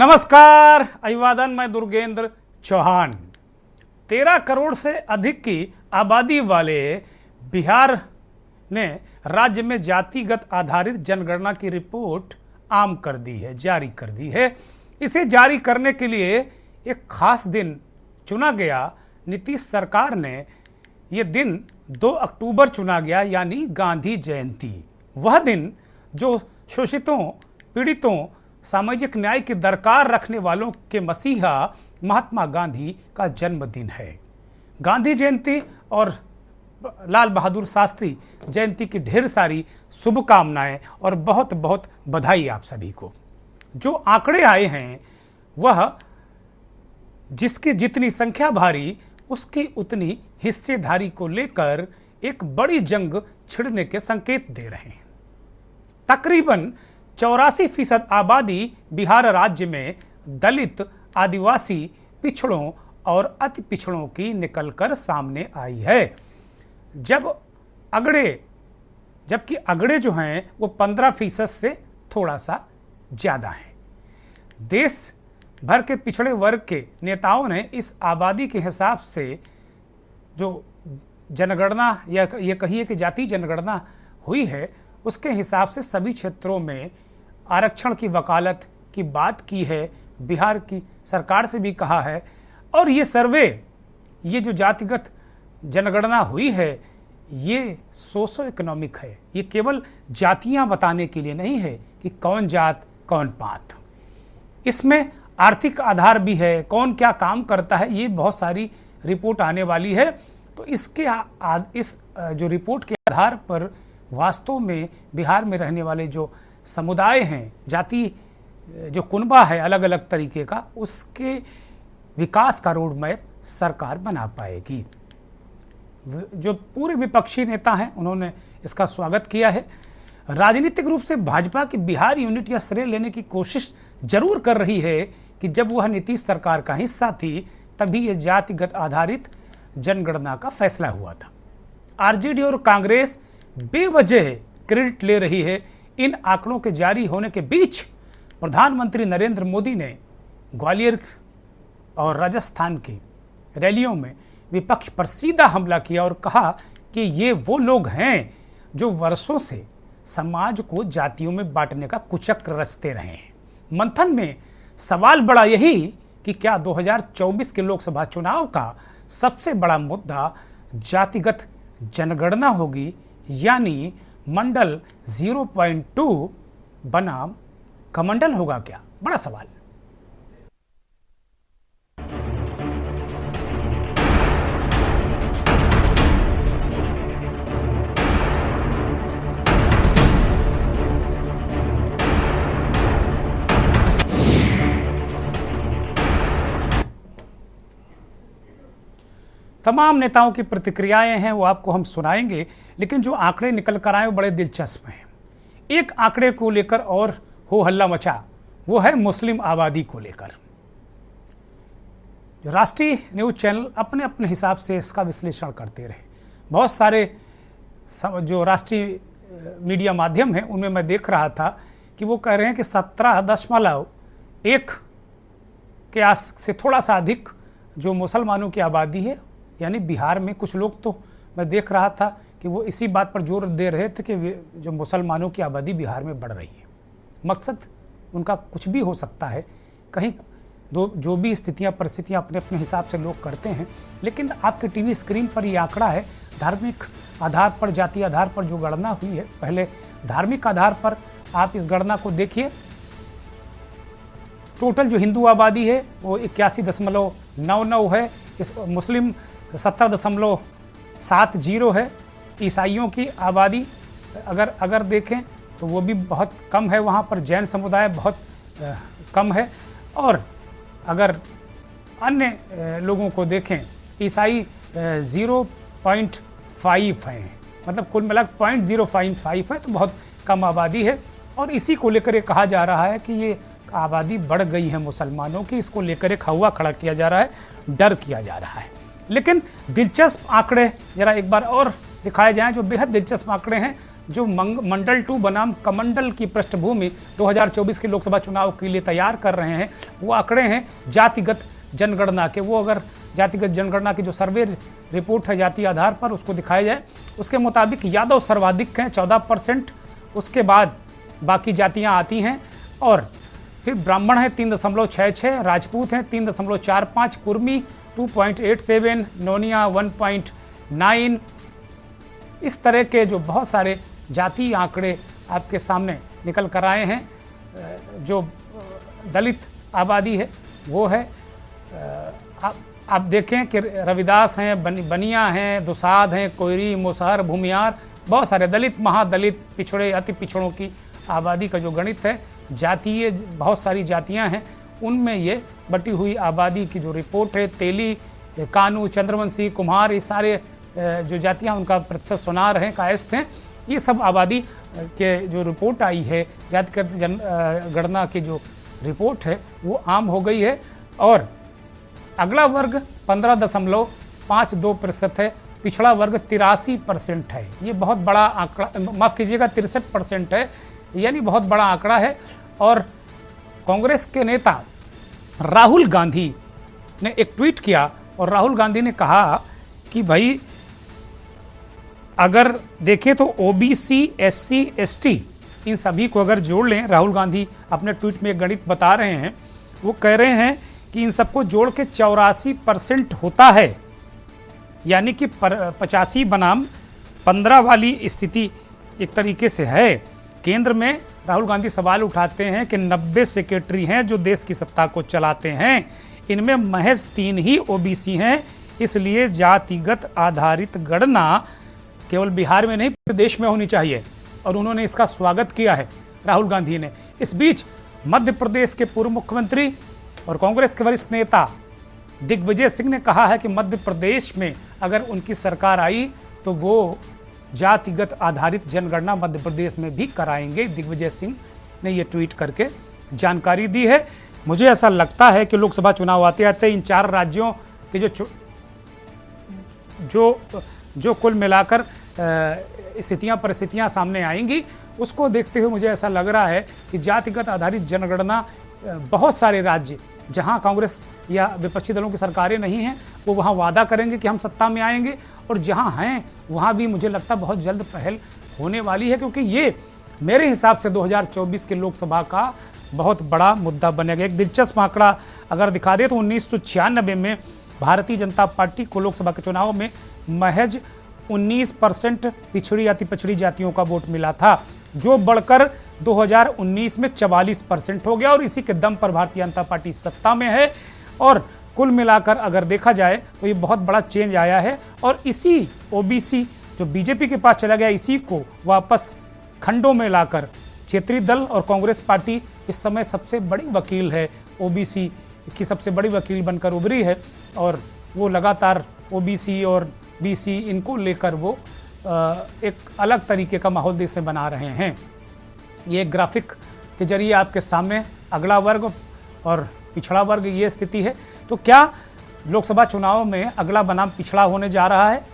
नमस्कार, अभिवादन। मैं दुर्गेंद्र चौहान। 13 करोड़ से अधिक की आबादी वाले बिहार ने राज्य में जातिगत आधारित जनगणना की रिपोर्ट आम कर दी है, जारी कर दी है। इसे जारी करने के लिए एक खास दिन चुना गया। नीतीश सरकार ने ये दिन 2 अक्टूबर चुना गया, यानी गांधी जयंती। वह दिन जो शोषितों, पीड़ितों, सामाजिक न्याय की दरकार रखने वालों के मसीहा महात्मा गांधी का जन्मदिन है। गांधी जयंती और लाल बहादुर शास्त्री जयंती की ढेर सारी शुभकामनाएं और बहुत बहुत बधाई आप सभी को। जो आंकड़े आए हैं वह जिसकी जितनी संख्या भारी उसकी उतनी हिस्सेदारी को लेकर एक बड़ी जंग छिड़ने के संकेत दे रहे हैं। तकरीबन 84% आबादी बिहार राज्य में दलित, आदिवासी, पिछड़ों और अति पिछड़ों की निकलकर सामने आई है। जबकि अगड़े जो हैं वो 15% से थोड़ा सा ज़्यादा हैं। देश भर के पिछड़े वर्ग के नेताओं ने इस आबादी के हिसाब से जो जनगणना या ये कहिए कि जाति जनगणना हुई है, उसके हिसाब से सभी क्षेत्रों में आरक्षण की वकालत की बात की है। बिहार की सरकार से भी कहा है। और ये सर्वे, ये जो जातिगत जनगणना हुई है, ये सोशो इकोनॉमिक है। ये केवल जातियां बताने के लिए नहीं है कि कौन जात कौन पात। इसमें आर्थिक आधार भी है, कौन क्या काम करता है, ये बहुत सारी रिपोर्ट आने वाली है। तो इस जो रिपोर्ट के आधार पर वास्तव में बिहार में रहने वाले जो समुदाय हैं, जाति जो कुनबा है अलग अलग तरीके का, उसके विकास का रोड मैप सरकार बना पाएगी। जो पूरे विपक्षी नेता हैं उन्होंने इसका स्वागत किया है। राजनीतिक रूप से भाजपा की बिहार यूनिट या श्रेय लेने की कोशिश जरूर कर रही है कि जब वह नीतीश सरकार का हिस्सा थी तभी यह जातिगत आधारित जनगणना का फैसला हुआ था। आरजेडी और कांग्रेस बेवजह क्रेडिट ले रही है। इन आंकड़ों के जारी होने के बीच प्रधानमंत्री नरेंद्र मोदी ने ग्वालियर और राजस्थान की रैलियों में विपक्ष पर सीधा हमला किया और कहा कि ये वो लोग हैं जो वर्षों से समाज को जातियों में बांटने का कुचक्र रचते रहे हैं। मंथन में सवाल बड़ा यही कि क्या 2024 के लोकसभा चुनाव का सबसे बड़ा मुद्दा जातिगत जनगणना होगी, यानी मंडल 0.2 बनाम कमंडल होगा क्या? बड़ा सवाल। तमाम नेताओं की प्रतिक्रियाएं हैं, वो आपको हम सुनाएंगे। लेकिन जो आंकड़े निकल कर आए वो बड़े दिलचस्प हैं। एक आंकड़े को लेकर और हो हल्ला मचा, वो है मुस्लिम आबादी को लेकर। जो राष्ट्रीय न्यूज़ चैनल अपने अपने हिसाब से इसका विश्लेषण करते रहे। बहुत सारे जो राष्ट्रीय मीडिया माध्यम हैं उनमें मैं देख रहा था कि वो कह रहे हैं कि 17.1 के आस से थोड़ा सा अधिक जो मुसलमानों की आबादी है, यानी बिहार में। कुछ लोग तो मैं देख रहा था कि वो इसी बात पर जोर दे रहे थे कि जो मुसलमानों की आबादी बिहार में बढ़ रही है। मकसद उनका कुछ भी हो सकता है, कहीं जो भी स्थितियां परिस्थितियां अपने अपने हिसाब से लोग करते हैं। लेकिन आपके टीवी स्क्रीन पर ये आंकड़ा है धार्मिक आधार पर, जाति आधार पर जो गणना हुई है। पहले धार्मिक आधार पर आप इस गणना को देखिए। टोटल जो हिंदू आबादी है वो 81.99 है। इस मुस्लिम 17.70 है। ईसाइयों की आबादी अगर देखें तो वो भी बहुत कम है, वहाँ पर जैन समुदाय बहुत कम है। और अगर अन्य लोगों को देखें, ईसाई 0.5 हैं, मतलब कुल मिला 0.055 है, तो बहुत कम आबादी है। और इसी को लेकर ये कहा जा रहा है कि ये आबादी बढ़ गई है मुसलमानों की। इसको लेकर एक हवा खड़ा किया जा रहा है, डर किया जा रहा है। लेकिन दिलचस्प आंकड़े जरा एक बार और दिखाए जाएं, जो बेहद दिलचस्प आंकड़े हैं, जो मंडल 2 बनाम कमंडल की पृष्ठभूमि 2024 के लोकसभा चुनाव के लिए तैयार कर रहे हैं, वो आंकड़े हैं जातिगत जनगणना के। वो अगर जातिगत जनगणना की जो सर्वे रिपोर्ट है जाति आधार पर, उसको दिखाया जाए, उसके मुताबिक यादव सर्वाधिक हैं 14%, उसके बाद बाकी जातियां आती हैं, और फिर ब्राह्मण है 3.66, राजपूत हैं 3.45, कुर्मी 2.87, नोनिया 1.9। इस तरह के जो बहुत सारे जातीय आंकड़े आपके सामने निकल कर आए हैं। जो दलित आबादी है वो है, आप देखें कि रविदास हैं, बनिया हैं, दुसाध हैं, कोयरी, मुसहर, भूमियार, बहुत सारे दलित, महादलित, पिछड़े, अति पिछड़ों की आबादी का जो गणित है, जातीय बहुत सारी जातियां हैं, उनमें ये बटी हुई आबादी की जो रिपोर्ट है, तेली, कानू, चंद्रवंशी, कुम्हार, ये सारे जो जातियां उनका प्रतिशत सुनार हैं, कायस्थ हैं, ये सब आबादी के जो रिपोर्ट आई है, जातिगत जनगणना की जो रिपोर्ट है वो आम हो गई है। और अगला वर्ग 15.52% है, पिछड़ा वर्ग 83% है। ये बहुत बड़ा आंकड़ा, माफ़ कीजिएगा 63% है, यानी बहुत बड़ा आंकड़ा है। और कांग्रेस के नेता राहुल गांधी ने एक ट्वीट किया, और राहुल गांधी ने कहा कि भाई अगर देखें तो ओबीसी, एससी, एसटी, इन सभी को अगर जोड़ लें, राहुल गांधी अपने ट्वीट में एक गणित बता रहे हैं, वो कह रहे हैं कि इन सबको जोड़ के 84% होता है, यानी कि 85 बनाम 15 वाली स्थिति एक तरीके से है। केंद्र में राहुल गांधी सवाल उठाते हैं कि 90 सेक्रेटरी हैं जो देश की सत्ता को चलाते हैं, इनमें महज 3 ही ओबीसी हैं, इसलिए जातिगत आधारित गणना केवल बिहार में नहीं पूरे देश में होनी चाहिए। और उन्होंने इसका स्वागत किया है राहुल गांधी ने। इस बीच मध्य प्रदेश के पूर्व मुख्यमंत्री और कांग्रेस के वरिष्ठ नेता दिग्विजय सिंह ने कहा है कि मध्य प्रदेश में अगर उनकी सरकार आई तो वो जातिगत आधारित जनगणना मध्य प्रदेश में भी कराएंगे। दिग्विजय सिंह ने ये ट्वीट करके जानकारी दी है। मुझे ऐसा लगता है कि लोकसभा चुनाव आते आते इन 4 राज्यों के जो कुल मिलाकर परिस्थितियां सामने आएंगी, उसको देखते हुए मुझे ऐसा लग रहा है कि जातिगत आधारित जनगणना बहुत सारे राज्य जहां कांग्रेस या विपक्षी दलों की सरकारें नहीं हैं, वो वहां वादा करेंगे कि हम सत्ता में आएंगे, और जहां हैं वहां भी मुझे लगता है बहुत जल्द पहल होने वाली है, क्योंकि ये मेरे हिसाब से 2024 के लोकसभा का बहुत बड़ा मुद्दा बनेगा। एक दिलचस्प आंकड़ा अगर दिखा दे तो 1996 में भारतीय जनता पार्टी को लोकसभा के चुनाव में महज 19% पिछड़ी अति पिछड़ी जातियों का वोट मिला था, जो बढ़कर 2019 में 44% हो गया, और इसी के दम पर भारतीय जनता पार्टी सत्ता में है। और कुल मिलाकर अगर देखा जाए तो ये बहुत बड़ा चेंज आया है, और इसी ओबीसी जो बीजेपी के पास चला गया, इसी को वापस खंडों में लाकर क्षेत्रीय दल और कांग्रेस पार्टी इस समय सबसे बड़ी वकील है, ओबीसी की सबसे बड़ी वकील बनकर उभरी है, और वो लगातार ओबीसी और बीसी इनको लेकर वो एक अलग तरीके का माहौल देश में बना रहे हैं। ये ग्राफिक के जरिए आपके सामने अगला वर्ग और पिछड़ा वर्ग ये स्थिति है। तो क्या लोकसभा चुनाव में अगला बनाम पिछड़ा होने जा रहा है?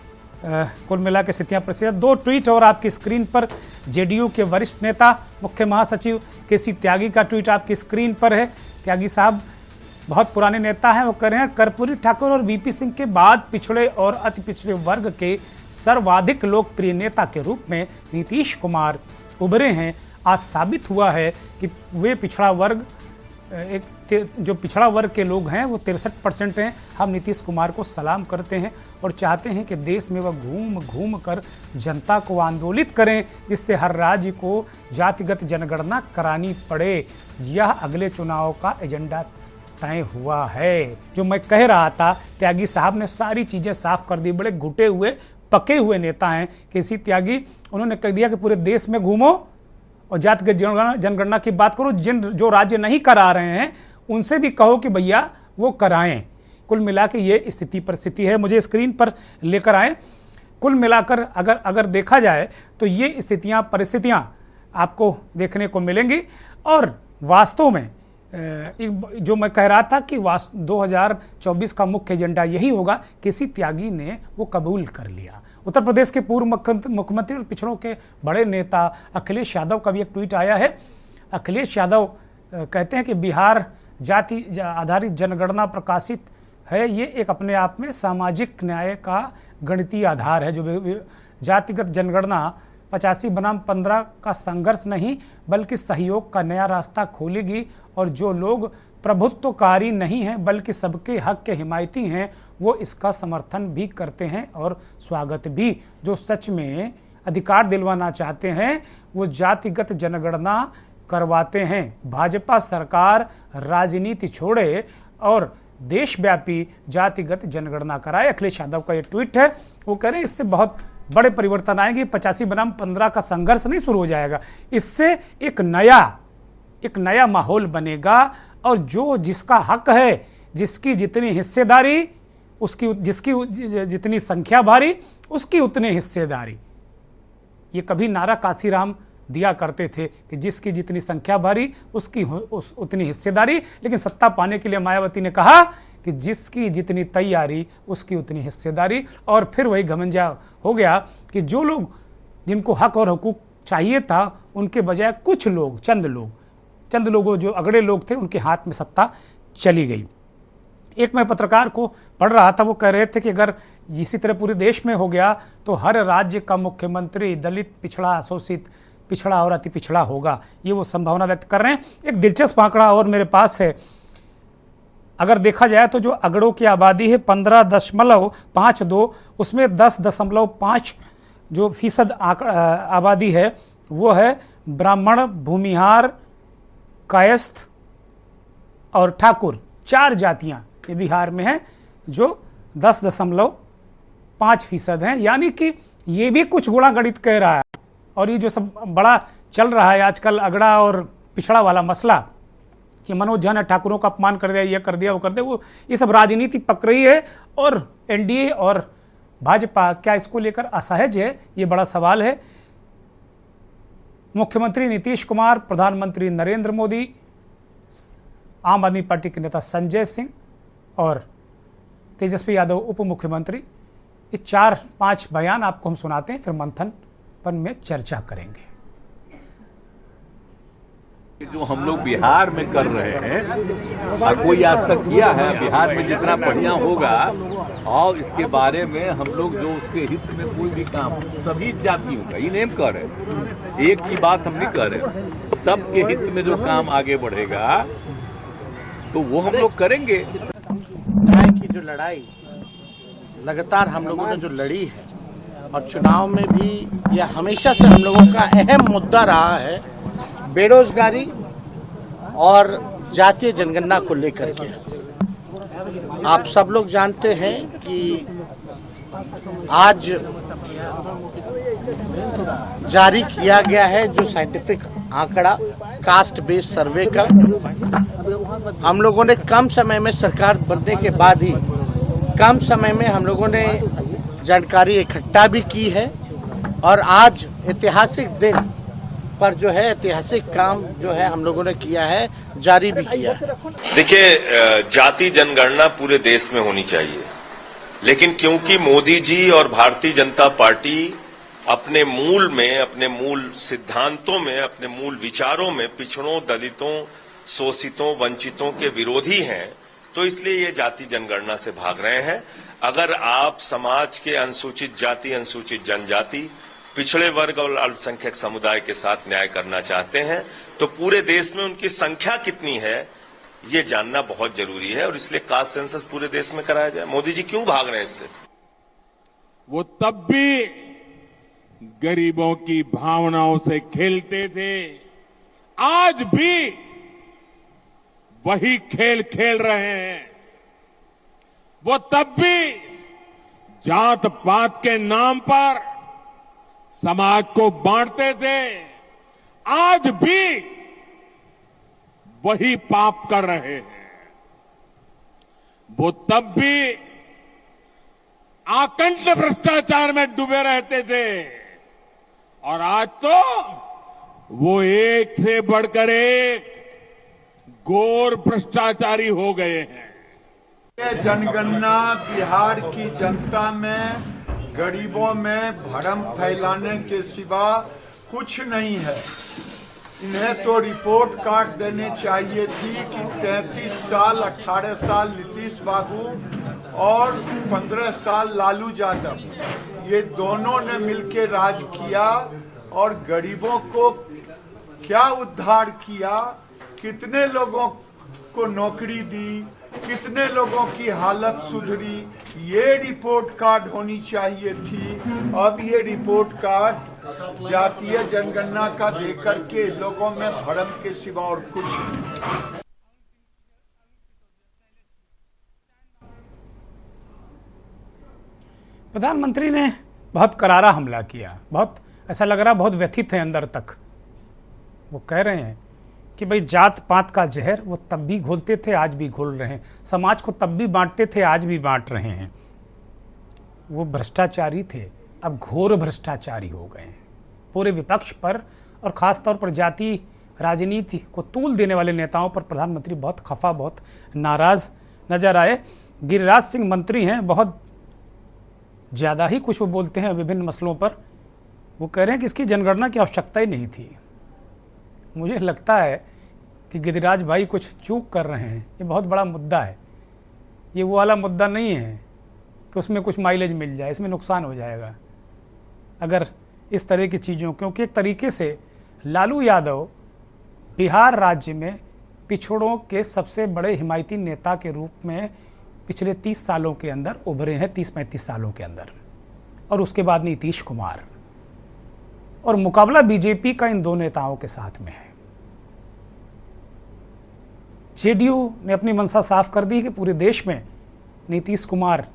कुल मिला के स्थितियाँ प्रसिद्ध। 2 ट्वीट और आपकी स्क्रीन पर जेडीयू के वरिष्ठ नेता मुख्य महासचिव केसी त्यागी का ट्वीट आपकी स्क्रीन पर है। त्यागी साहब बहुत पुराने नेता हैं, वो कह रहे हैं कर्पूरी ठाकुर और वीपी सिंह के बाद पिछड़े और अति पिछड़े वर्ग के सर्वाधिक लोकप्रिय नेता के रूप में नीतीश कुमार उभरे हैं। आज साबित हुआ है कि वे पिछड़ा वर्ग जो पिछड़ा वर्ग के लोग हैं वो 63% हैं। हम नीतीश कुमार को सलाम करते हैं और चाहते हैं कि देश में वह घूम घूम कर जनता को आंदोलित करें, जिससे हर राज्य को जातिगत जनगणना करानी पड़े। यह अगले चुनाव का एजेंडा तय हुआ है। जो मैं कह रहा था, त्यागी साहब ने सारी चीज़ें साफ कर दी। बड़े घुटे हुए पके हुए नेता हैं केसी त्यागी। उन्होंने कह दिया कि पूरे देश में घूमो और जातिगत जनगणना की बात करो। जो राज्य नहीं करा रहे हैं उनसे भी कहो कि भैया वो कराएं। कुल मिला के ये स्थिति परिस्थिति है। मुझे स्क्रीन पर लेकर आएँ। कुल मिलाकर अगर देखा जाए तो ये स्थितियाँ परिस्थितियाँ आपको देखने को मिलेंगी। और वास्तव में जो मैं कह रहा था कि 2024 का मुख्य एजेंडा यही होगा, केसी त्यागी ने वो कबूल कर लिया। उत्तर प्रदेश के पूर्व मुख्यमंत्री और पिछड़ों के बड़े नेता अखिलेश यादव का भी एक ट्वीट आया है। अखिलेश यादव कहते हैं कि बिहार जाति आधारित जनगणना प्रकाशित है, ये एक अपने आप में सामाजिक न्याय का गणितीय आधार है। जो जातिगत जनगणना 85 बनाम 15 का संघर्ष नहीं बल्कि सहयोग का नया रास्ता खोलेगी, और जो लोग प्रभुत्वकारी नहीं हैं बल्कि सबके हक के हिमायती हैं वो इसका समर्थन भी करते हैं और स्वागत भी। जो सच में अधिकार दिलवाना चाहते हैं वो जातिगत जनगणना करवाते हैं। भाजपा सरकार राजनीति छोड़े और देशव्यापी जातिगत जनगणना कराए। अखिलेश यादव का ये ट्वीट है। वो कह रहे हैं इससे बहुत बड़े परिवर्तन आएंगे। 85 बनाम 15 का संघर्ष नहीं शुरू हो जाएगा, इससे एक नया माहौल बनेगा, और जो जिसका हक है, जिसकी जितनी हिस्सेदारी, उसकी जिसकी जितनी संख्या भारी उसकी उतनी हिस्सेदारी। ये कभी नारा काशीराम दिया करते थे कि जिसकी जितनी संख्या भारी उसकी उतनी हिस्सेदारी, लेकिन सत्ता पाने के लिए मायावती ने कहा कि जिसकी जितनी तैयारी उसकी उतनी हिस्सेदारी। और फिर वही घमंजा हो गया कि जो लोग जिनको हक और हुकूक चाहिए था उनके बजाय कुछ लोग, चंद लोगों जो अगड़े लोग थे उनके हाथ में सत्ता चली गई। एक मैं पत्रकार को पढ़ रहा था, वो कह रहे थे कि अगर इसी तरह पूरे देश में हो गया तो हर राज्य का मुख्यमंत्री दलित, पिछड़ा, शोषित, पिछड़ा और अति पिछड़ा होगा। ये वो संभावना व्यक्त कर रहे हैं। एक दिलचस्प आंकड़ा और मेरे पास है। अगर देखा जाए तो जो अगड़ों की आबादी है 15.52, उसमें 10.5 जो फीसद आबादी है वो है ब्राह्मण, भूमिहार, कायस्थ और ठाकुर। 4 जातियां ये बिहार में हैं जो 10.5% हैं। यानी कि ये भी कुछ गुणा गणित कह रहा है। और ये जो सब बड़ा चल रहा है आजकल अगड़ा और पिछड़ा वाला मसला कि मनोज झा ने ठाकुरों का अपमान कर दिया, ये कर दिया, वो कर दिया, वो ये सब राजनीति पक रही है। और एनडीए और भाजपा क्या इसको लेकर असहज है, ये बड़ा सवाल है। मुख्यमंत्री नीतीश कुमार, प्रधानमंत्री नरेंद्र मोदी, आम आदमी पार्टी के नेता संजय सिंह और तेजस्वी यादव उप मुख्यमंत्री, ये 4-5 बयान आपको हम सुनाते हैं, फिर मंथन में चर्चा करेंगे। जो हम लोग बिहार में कर रहे हैं और कोई आज तक किया है बिहार में जितना बढ़िया होगा, और इसके बारे में हम लोग जो उसके हित में कोई भी काम सभी जातियों का, ये नेम कर रहे, एक की बात हम नहीं कर रहे, सबके हित में जो काम आगे बढ़ेगा तो वो हम लोग करेंगे। न्याय की जो लड़ाई लगातार हम लोगों ने जो लड़ी है और चुनाव में भी यह हमेशा से हम लोगों का अहम मुद्दा रहा है, बेरोजगारी और जातीय जनगणना को लेकर के। आप सब लोग जानते हैं कि आज जारी किया गया है जो साइंटिफिक आंकड़ा कास्ट बेस्ड सर्वे का, हम लोगों ने कम समय में सरकार बनने के बाद ही कम समय में हम लोगों ने जानकारी इकट्ठा भी की है, और आज ऐतिहासिक दिन पर जो है ऐतिहासिक काम जो है हम लोगों ने किया है, जारी भी किया है। देखिए, जाति जनगणना पूरे देश में होनी चाहिए, लेकिन क्योंकि मोदी जी और भारतीय जनता पार्टी अपने मूल में, अपने मूल सिद्धांतों में, अपने मूल विचारों में पिछड़ों, दलितों, शोषितों, वंचितों के विरोधी हैं, तो इसलिए ये जाति जनगणना से भाग रहे हैं। अगर आप समाज के अनुसूचित जाति, अनुसूचित जनजाति, पिछड़े वर्ग और अल्पसंख्यक समुदाय के साथ न्याय करना चाहते हैं तो पूरे देश में उनकी संख्या कितनी है ये जानना बहुत जरूरी है, और इसलिए कास्ट सेंसस पूरे देश में कराया जाए। मोदी जी क्यों भाग रहे हैं इससे? वो तब भी गरीबों की भावनाओं से खेलते थे, आज भी वही खेल खेल रहे हैं। वो तब भी जात पात के नाम पर समाज को बांटते थे, आज भी वही पाप कर रहे हैं। वो तब भी आकंठ भ्रष्टाचार में डूबे रहते थे, और आज तो वो एक से बढ़कर एक घोर भ्रष्टाचारी हो गए हैं। ये जनगणना बिहार की जनता में गरीबों में भ्रम फैलाने के सिवा कुछ नहीं है। इन्हें तो रिपोर्ट कार्ड देनी चाहिए थी कि 33 साल 18 साल नीतीश बाबू और 15 साल लालू यादव, ये दोनों ने मिलकर राज किया और गरीबों को क्या उद्धार किया, कितने लोगों को नौकरी दी, कितने लोगों की हालत सुधरी, ये रिपोर्ट कार्ड होनी चाहिए थी। अब ये रिपोर्ट कार्ड जातीय जनगणना का देकर के लोगों में भ्रम के सिवा और कुछ नहीं। प्रधानमंत्री ने बहुत करारा हमला किया, बहुत ऐसा लग रहा बहुत व्यथित है अंदर तक। वो कह रहे हैं कि भाई जात पात का जहर वो तब भी घोलते थे, आज भी घोल रहे हैं, समाज को तब भी बांटते थे, आज भी बांट रहे हैं। वो भ्रष्टाचारी थे, अब घोर भ्रष्टाचारी हो गए हैं। पूरे विपक्ष पर और ख़ास तौर पर जाति राजनीति को तूल देने वाले नेताओं पर प्रधानमंत्री बहुत खफा, बहुत नाराज़ नजर आए। गिरिराज सिंह मंत्री हैं, बहुत ज़्यादा ही कुछ वो बोलते हैं विभिन्न मसलों पर। वो कह रहे हैं कि इसकी जनगणना की आवश्यकता ही नहीं थी। मुझे लगता है कि गिरिराज भाई कुछ चूक कर रहे हैं। ये बहुत बड़ा मुद्दा है, ये वो वाला मुद्दा नहीं है कि उसमें कुछ माइलेज मिल जाए, इसमें नुकसान हो जाएगा अगर इस तरह की चीज़ों, क्योंकि एक तरीके से लालू यादव बिहार राज्य में पिछड़ों के सबसे बड़े हिमायती नेता के रूप में पिछले 30 सालों के अंदर उभरे हैं, 30-35 सालों के अंदर। और उसके बाद नीतीश कुमार, और मुकाबला बीजेपी का इन दो नेताओं के साथ में है। जेडीयू ने अपनी मंशा साफ कर दी कि पूरे देश में नीतीश कुमार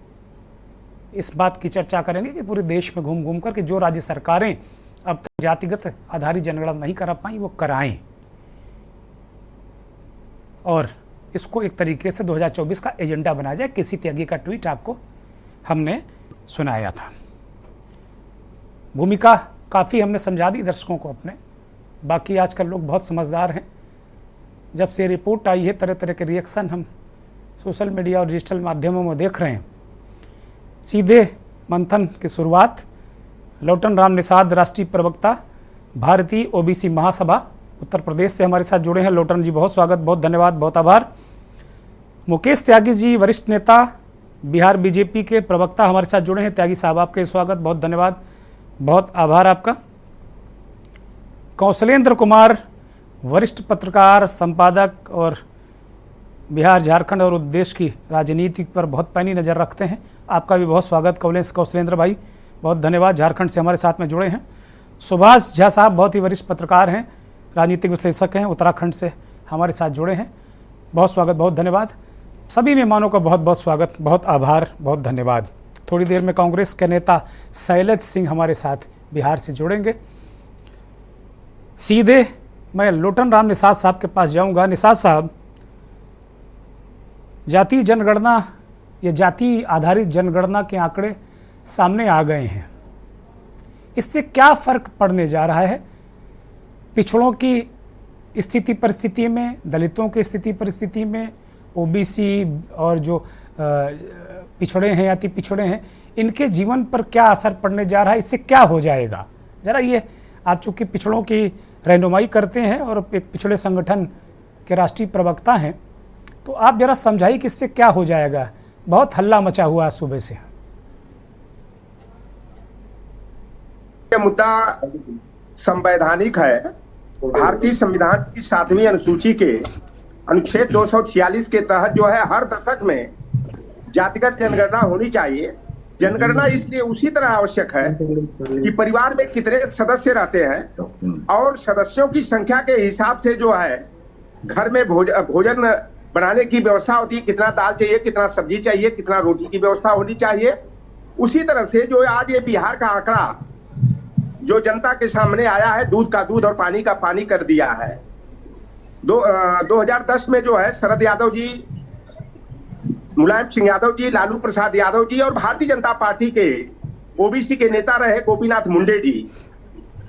इस बात की चर्चा करेंगे कि पूरे देश में घूम घूम कर कि जो राज्य सरकारें अब तक जातिगत आधारित जनगणना नहीं करा पाई वो कराएं, और इसको एक तरीके से 2024 का एजेंडा बनाया जाए। किसी त्यागी का ट्वीट आपको हमने सुनाया था। भूमिका काफ़ी हमने समझा दी दर्शकों को अपने। बाकी आजकल लोग बहुत समझदार हैं। जब से रिपोर्ट आई है तरह तरह के रिएक्शन हम सोशल मीडिया और डिजिटल माध्यमों में देख रहे हैं। सीधे मंथन की शुरुआत लौटन राम निषाद, राष्ट्रीय प्रवक्ता भारतीय ओबीसी महासभा उत्तर प्रदेश से हमारे साथ जुड़े हैं। लौटन जी बहुत स्वागत, बहुत धन्यवाद, बहुत आभार। मुकेश त्यागी जी वरिष्ठ नेता बिहार बीजेपी के प्रवक्ता हमारे साथ जुड़े हैं। त्यागी साहब आपके स्वागत, बहुत धन्यवाद, बहुत आभार आपका। कौशलेंद्र कुमार वरिष्ठ पत्रकार, संपादक और बिहार झारखंड और देश की राजनीति पर बहुत पैनी नज़र रखते हैं, आपका भी बहुत स्वागत कौशलेंद्र भाई, बहुत धन्यवाद, झारखंड से हमारे साथ में जुड़े हैं। सुभाष झा साहब बहुत ही वरिष्ठ पत्रकार हैं, राजनीतिक विश्लेषक हैं, उत्तराखंड से हमारे साथ जुड़े हैं, बहुत स्वागत, बहुत धन्यवाद। सभी मेहमानों का बहुत बहुत स्वागत, बहुत आभार, बहुत धन्यवाद। थोड़ी देर में कांग्रेस के नेता शैलेज सिंह हमारे साथ बिहार से जुड़ेंगे। सीधे मैं लोटन राम निषाद साहब के पास जाऊंगा। निषाद साहब, जातीय जनगणना या जाति आधारित जनगणना के आंकड़े सामने आ गए हैं, इससे क्या फ़र्क पड़ने जा रहा है पिछड़ों की स्थिति परिस्थिति में, दलितों की स्थिति परिस्थिति में, ओबीसी और जो पिछड़े हैं या अति पिछड़े हैं, इनके जीवन पर क्या असर पड़ने जा रहा है, इससे क्या हो जाएगा? ज़रा ये, आप चूँकि पिछड़ों की रहनुमाई करते हैं और एक पिछड़े संगठन के राष्ट्रीय प्रवक्ता हैं, तो आप ज़रा समझाइए कि इससे क्या हो जाएगा। बहुत हल्ला मचा हुआ आज सुबह से। यह मुद्दा संवैधानिक है। भारतीय संविधान की 7वीं अनुसूची के अनुच्छेद 246 के तहत जो है हर दशक में जातिगत जनगणना होनी चाहिए। जनगणना इसलिए उसी तरह आवश्यक है कि परिवार में कितने सदस्य रहते हैं और सदस्यों की संख्या के हिसाब से जो है घर में भोजन बनाने की व्यवस्था होती है, कितना दाल चाहिए, कितना सब्जी चाहिए, कितना रोटी की व्यवस्था होनी चाहिए। उसी तरह से जो आज ये बिहार का आंकड़ा जो जनता के सामने आया है, दूध का दूध और पानी का पानी कर दिया है। 2010 में जो है शरद यादव जी, मुलायम सिंह यादव जी, लालू प्रसाद यादव जी और भारतीय जनता पार्टी के ओबीसी के नेता रहे गोपीनाथ मुंडे जी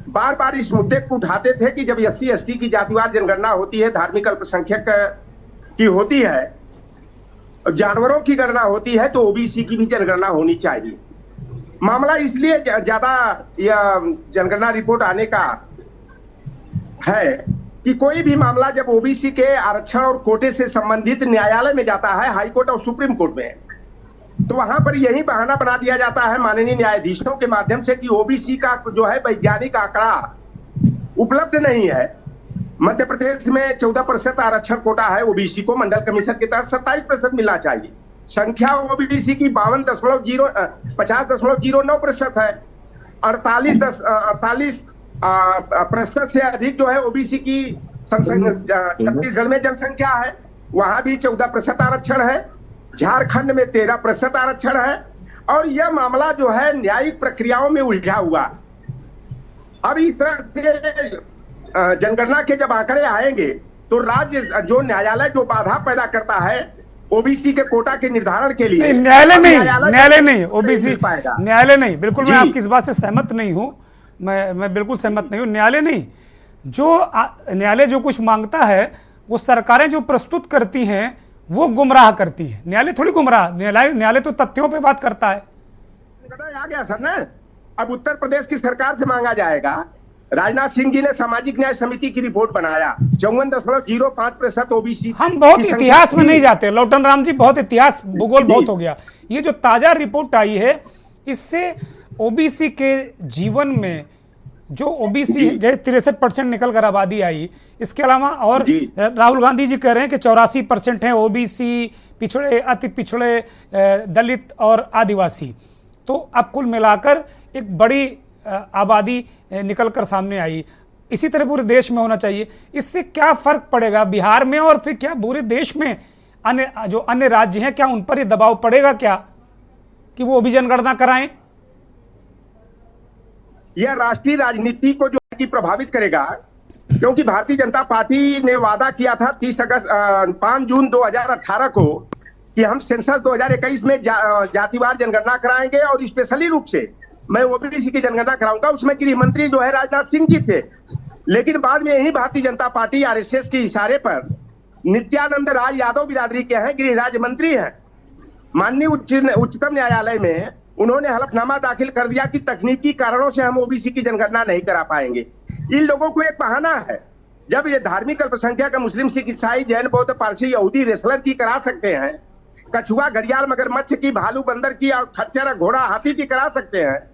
बार बार इस मुद्दे को उठाते थे कि जब SC/ST की जातिवार जनगणना होती है, धार्मिक अल्पसंख्यक की होती है, जानवरों की गणना होती है, तो ओबीसी की भी जनगणना होनी चाहिए। मामला इसलिए ज्यादा यह जनगणना रिपोर्ट आने का है कि कोई भी मामला जब ओबीसी के आरक्षण और कोटे से संबंधित न्यायालय में जाता है, हाई कोर्ट और सुप्रीम कोर्ट में, तो वहां पर यही बहाना बना दिया जाता है माननीय न्यायाधीशों के माध्यम से कि ओबीसी का जो है वैज्ञानिक आंकड़ा उपलब्ध नहीं है। मध्य प्रदेश में 14% आरक्षण कोटा है ओबीसी को, मंडल कमीशन के तहत 27% मिलना चाहिए। संख्या ओबीसी की 50.09% है। 48% से अधिक जो है ओबीसी की छत्तीसगढ़ में जनसंख्या है, वहां भी 14% आरक्षण है। झारखंड में 13% आरक्षण है। और यह मामला जो है न्यायिक प्रक्रियाओं में उलझा हुआ है। अब इस तरह से जनगणना के जब आंकड़े आएंगे तो राज्य जो न्यायालय जो बाधा पैदा करता है ओबीसी के कोटा के निर्धारण के लिए, न्यायालय नहीं ओबीसी न्यायालय नहीं, बिल्कुल मैं आपकी इस बात से सहमत नहीं हूं। मैं बिल्कुल सहमत नहीं हूं। न्यायालय नहीं, जो न्यायालय जो कुछ मांगता है वो सरकारें जो प्रस्तुत करती हैं वो गुमराह करती है। न्यायालय थोड़ी गुमराह, न्यायालय तो तथ्यों पे बात करता है। आ गया सर ना। अब उत्तर प्रदेश की सरकार से मांगा जाएगा। राजनाथ सिंह जी ने सामाजिक न्याय समिति की रिपोर्ट बनाया, 54.05% ओबीसी। हम बहुत इतिहास में नहीं जाते लौटन राम जी, बहुत इतिहास भूगोल बहुत हो गया। ये जो ताजा रिपोर्ट आई है इससे ओबीसी के जीवन में जो ओबीसी 63% निकल कर आबादी आई, इसके अलावा और राहुल गांधी जी कह रहे हैं कि 84% है ओबीसी, पिछड़े, अति पिछड़े, दलित और आदिवासी। तो अब कुल मिलाकर एक बड़ी आबादी निकल कर सामने आई। इसी तरह पूरे देश में होना चाहिए। इससे क्या फर्क पड़ेगा बिहार में और फिर क्या पूरे देश में अन्य राज्य हैं, क्या उन पर ये दबाव पड़ेगा क्या कि वो भी जनगणना कराएं? यह राष्ट्रीय राजनीति को जो है कि प्रभावित करेगा, क्योंकि भारतीय जनता पार्टी ने वादा किया था 5 जून 2018 को कि हम सेंसस 2021 में जातिवार जनगणना कराएंगे और स्पेशली रूप से मैं ओबीसी की जनगणना कराऊंगा। उसमें गृह मंत्री जो है राजनाथ सिंह जी थे, लेकिन बाद में यही भारतीय जनता पार्टी आरएसएस के इशारे पर नित्यानंद राय यादव बिरादरी के हैं, गृह राज्य मंत्री हैं, माननीय उच्चतम न्यायालय में उन्होंने हलफनामा दाखिल कर दिया कि तकनीकी कारणों से हम ओबीसी की जनगणना नहीं करा पाएंगे। इन लोगों को एक बहाना है, जब ये धार्मिक अल्पसंख्यक मुस्लिम, सिख, ईसाई, जैन, बौद्ध, पारसी, यहूदी रेसलर की करा सकते हैं, कछुआ, घड़ियाल, मगरमच्छ की, भालू, बंदर की, खच्चर, घोड़ा, हाथी की करा सकते हैं,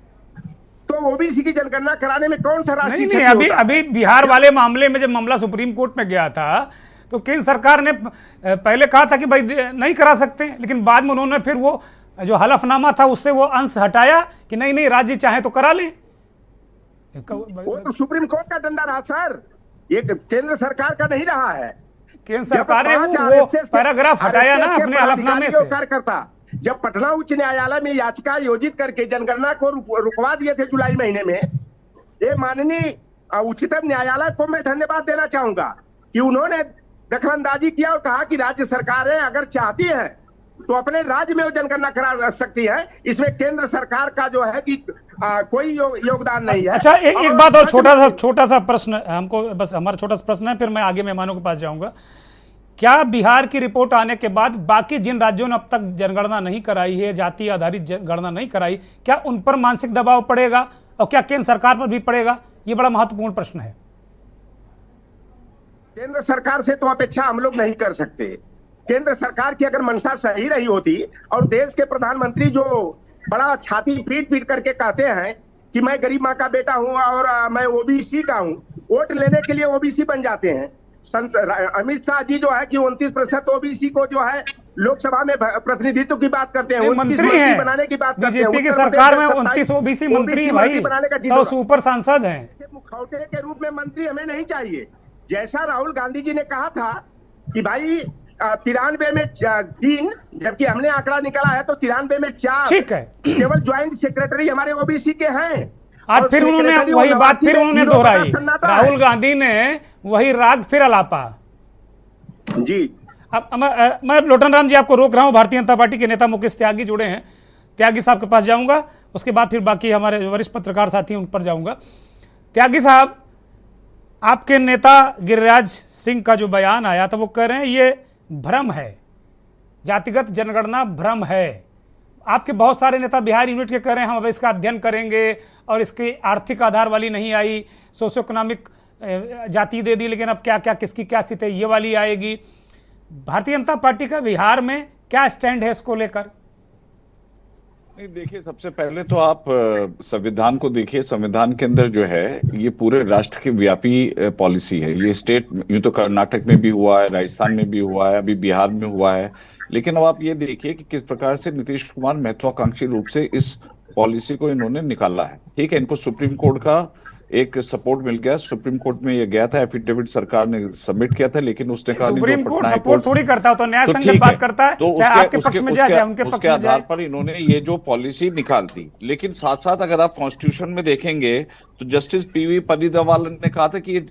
तो ओबीसी की जनगणना कराने में कौन सा राष्ट्रीय नहीं, अभी बिहार वाले मामले में जब मामला सुप्रीम कोर्ट में गया था तो केंद्र सरकार ने पहले कहा था कि भाई नहीं करा सकते, लेकिन बाद में उन्होंने फिर वो जो हलफनामा था उससे वो अंश हटाया कि नहीं राज्य चाहे तो करा लें। वो तो सुप्रीम कोर्ट का डंडा रहा सर, ये केंद्र सरकार का नहीं रहा है। केंद्र सरकार ने वो पैराग्राफ हटाया ना अपने हलफनामे से। कार्यकर्ता जब पटना उच्च न्यायालय में याचिका आयोजित करके जनगणना को रुकवा दिए थे जुलाई महीने में, ये माननीय उच्चतम न्यायालय को मैं धन्यवाद देना चाहूंगा कि उन्होंने दखलंदाजी किया और कहा कि राज्य सरकारें अगर चाहती हैं तो अपने राज्य में वो जनगणना करा सकती है, इसमें केंद्र सरकार का जो है कि कोई योगदान नहीं है। अच्छा, एक बात और छोटा सा प्रश्न हमको, बस हमारा छोटा सा प्रश्न है, फिर मैं आगे मेहमानों के पास जाऊंगा। क्या बिहार की रिपोर्ट आने के बाद बाकी जिन राज्यों ने अब तक जनगणना नहीं कराई है, जाति आधारित जनगणना नहीं कराई, क्या उन पर मानसिक दबाव पड़ेगा और क्या केंद्र सरकार पर भी पड़ेगा? ये बड़ा महत्वपूर्ण प्रश्न है। केंद्र सरकार से तो अपेक्षा हम लोग नहीं कर सकते। केंद्र सरकार की अगर मंशा सही रही होती और देश के प्रधानमंत्री जो बड़ा छाती पीट पीट करके कहते हैं कि मैं गरीब माँ का बेटा हूं और मैं ओबीसी का हूं, वोट लेने के लिए ओबीसी बन जाते हैं। अमित शाह जी जो है कि 29% ओबीसी को जो है लोकसभा में प्रतिनिधित्व की बात करते हैं, मंत्री हैं, बनाने की बात करते हैं। बीजेपी की सरकार में 29 ओबीसी मंत्री हैं भाई, 100 से ऊपर सांसद हैं। मुखौटे के रूप में मंत्री हमें नहीं चाहिए। जैसा राहुल गांधी जी ने कहा था कि भाई 93 में 3, जबकि हमने आंकड़ा निकाला है तो 93 में 4, ठीक है, केवल ज्वाइंट सेक्रेटरी हमारे ओबीसी के हैं। आज फिर उन्होंने वही बात फिर उन्होंने दोहराई, राहुल गांधी ने वही राग फिर अलापा जी। अब मैं लोटन राम जी आपको रोक रहा हूं, भारतीय जनता पार्टी के नेता मुकेश त्यागी जुड़े हैं, त्यागी साहब के पास जाऊंगा, उसके बाद फिर बाकी हमारे वरिष्ठ पत्रकार साथी उन पर जाऊंगा। त्यागी साहब, आपके नेता गिरिराज सिंह का जो बयान आया था वो कह रहे हैं ये भ्रम है, जातिगत जनगणना भ्रम है, आपके बहुत सारे नेता बिहार यूनिट के कह रहे हैं हम अब इसका अध्ययन करेंगे और इसकी आर्थिक आधार वाली नहीं आई, सोशो इकोनॉमिक जाति दे दी, लेकिन अब क्या क्या किसकी क्या स्थिति है ये वाली आएगी। भारतीय जनता पार्टी का बिहार में क्या स्टैंड है इसको लेकर? नहीं, देखिए, सबसे पहले तो आप संविधान को देखिए। संविधान के अंदर जो है ये पूरे राष्ट्र की व्यापी पॉलिसी है। ये स्टेट, यूं तो कर्नाटक में भी हुआ है, राजस्थान में भी हुआ है, अभी बिहार में हुआ है। लेकिन अब आप ये देखिए कि किस प्रकार से नीतीश कुमार महत्वाकांक्षी रूप से इस पॉलिसी को इन्होंने निकाला है। ठीक है, इनको सुप्रीम कोर्ट का एक सपोर्ट मिल गया। सुप्रीम कोर्ट में ये गया था, एफिडेविट सरकार ने सबमिट किया था, लेकिन उसने कहा सुप्रीम कोर्ट सपोर्ट थोड़ी करता है, तो न्याय संगत बात करता है, तो चाहे आपके पक्ष में जाए चाहे उनके पक्ष में जाए। आधार पर इन्होंने ये जो पॉलिसी निकाल दी। लेकिन साथ साथ अगर आप कॉन्स्टिट्यूशन में देखेंगे तो जस्टिस पीवी पन्नीरसेल्वम ने कहा था कि ये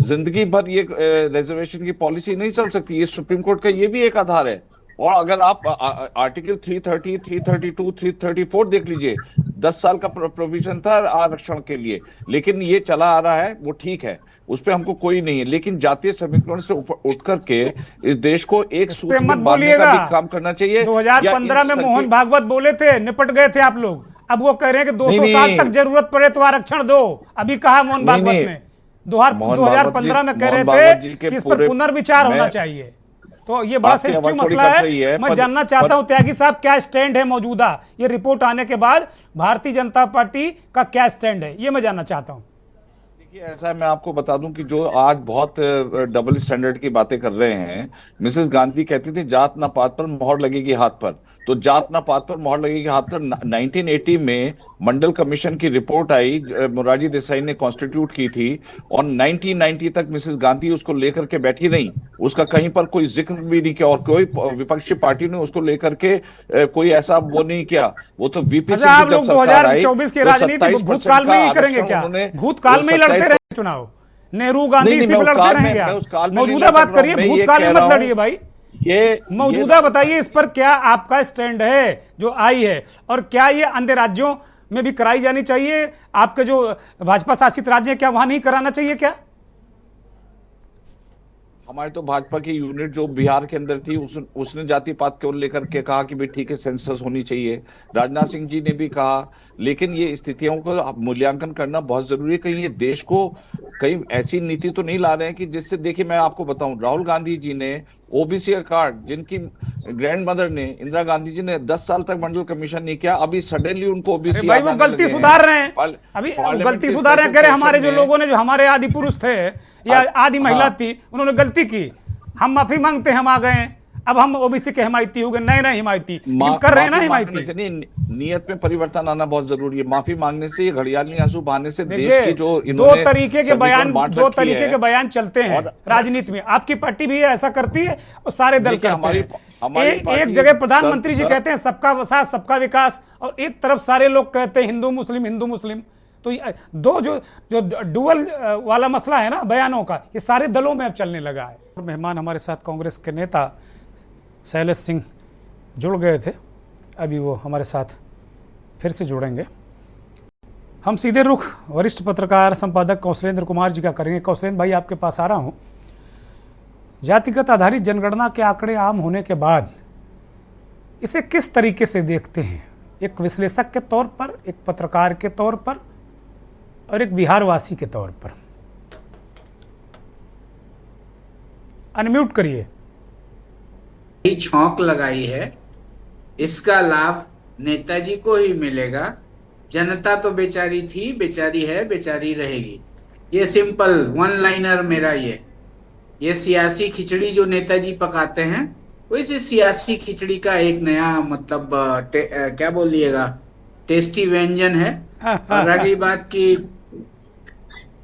जिंदगी भर ये रिजर्वेशन की पॉलिसी नहीं चल सकती। ये सुप्रीम कोर्ट का ये भी एक आधार है। और अगर आप आर्टिकल 330, 332, 334 देख लीजिए, 10 साल का प्रोविजन था आरक्षण के लिए, लेकिन ये चला आ रहा है, वो ठीक है, उस पर हमको कोई नहीं है। लेकिन जातीय समीकरण से उठ करके इस देश को एक सूत्र में बांधने का भी काम करना चाहिए। 2015 में मोहन भागवत बोले थे, निपट गए थे आप लोग। अब वो कह रहे हैं कि 200 साल तक जरूरत पड़े तो आरक्षण दो। अभी कहा मोहन भागवत ने 2015 में कह रहे थे कि इस पर पुनर्विचार होना चाहिए। तो ये बड़ा सेंसिटिव मसला है। मैं जानना चाहता हूं त्यागी साहब क्या स्टैंड है मौजूदा, ये रिपोर्ट आने के बाद भारतीय जनता पार्टी का क्या स्टैंड है, ये मैं जानना चाहता हूं। देखिए, ऐसा है, मैं आपको बता दूं कि जो आज बहुत डबल स्टैंडर्ड की बातें कर रहे हैं। मिसेस गांधी कहती थी जात ना पात पर मोहर लगेगी हाथ पर, तो जात ना पात पर मोहर लगेगी हाथ पर। 1980 में मंडल कमीशन की रिपोर्ट आई, मोरारजी देसाई ने कॉन्स्टिट्यूट की थी, और 1990 तक मिसेस गांधी उसको लेकर के बैठी नहीं। उसका कहीं पर कोई जिक्र भी नहीं किया, और कोई विपक्षी पार्टी ने उसको लेकर के कोई ऐसा वो नहीं किया। वो तो वीपी सिंह आप लोग 2024 की राजनीति भूतकाल में ही करेंगे क्या? भूतकाल में ही लड़ते रहे चुनाव, नेहरू गांधी इसी पे लड़ते रहे क्या? मौजूदा बात करिए, भूतकाल में मत लड़िए भाई। ये मौजूदा बताइए, इस पर क्या आपका स्टैंड है जो आई है, और क्या ये अन्य राज्यों में भी कराई जानी चाहिए? आपके जो भाजपा शासित राज्य है, क्या वहां नहीं कराना चाहिए क्या? हमारे तो भाजपा की यूनिट जो बिहार के अंदर थी, उसने जाति पात को लेकर के कहा कि भाई ठीक है, सेंसस होनी चाहिए। राजनाथ सिंह जी ने भी कहा। लेकिन ये स्थितियों को मूल्यांकन करना बहुत जरूरी है। कहीं ये देश को कहीं ऐसी नीति तो नहीं ला रहे हैं कि जिससे, देखिए मैं आपको बताऊं, राहुल गांधी जी ने ओबीसी का कार्ड, जिनकी ग्रैंड मदर ने, इंदिरा गांधी जी ने 10 साल तक मंडल कमीशन नहीं किया, अभी सडनली उनको ओबीसी भाई वो गलती सुधार रहे हैं। अभी गलती सुधार रहे हैं, कह रहे हमारे जो लोगों ने, जो हमारे आदि पुरुष थे या आदि महिला थी, उन्होंने गलती की, हम माफी मांगते हैं, हम आ गए, अब हम ओबीसी के हिमायती हो गए, नए हिमायती कर रहे हैं ना हिमायती। नियत में परिवर्तन आना बहुत जरूरी है। माफी मांगने से, ये घड़ियाली आंसू बहाने से देश की जो दो तरीके के बयान चलते हैं राजनीति में। आपकी पार्टी भी ऐसा करती है और सारे दल करते हैं। एक जगह प्रधानमंत्री जी कहते हैं सबका साथ सबका विकास, और एक तरफ सारे लोग कहते हैं हिंदू मुस्लिम। तो दो जो डुअल वाला मसला है ना बयानों का, ये सारे दलों में अब चलने लगा है। मेहमान हमारे साथ कांग्रेस के नेता शैलेश सिंह जुड़ गए थे, अभी वो हमारे साथ फिर से जुड़ेंगे। हम सीधे रुख वरिष्ठ पत्रकार संपादक कौशलेंद्र कुमार जी का करेंगे। कौशलेंद्र भाई, आपके पास आ रहा हूँ। जातिगत आधारित जनगणना के आंकड़े आम होने के बाद इसे किस तरीके से देखते हैं, एक विश्लेषक के तौर पर, एक पत्रकार के तौर पर, और एक बिहारवासी के तौर पर? अनम्यूट करिए। छौंक लगाई है, इसका लाभ नेताजी को ही मिलेगा। जनता तो बेचारी थी, बेचारी है, बेचारी रहेगी। ये सिंपल वन लाइनर मेरा ये सियासी खिचड़ी जो नेताजी पकाते हैं, वैसे सियासी खिचड़ी का एक नया मतलब क्या बोलिएगा, टेस्टी व्यंजन है। और रही बात की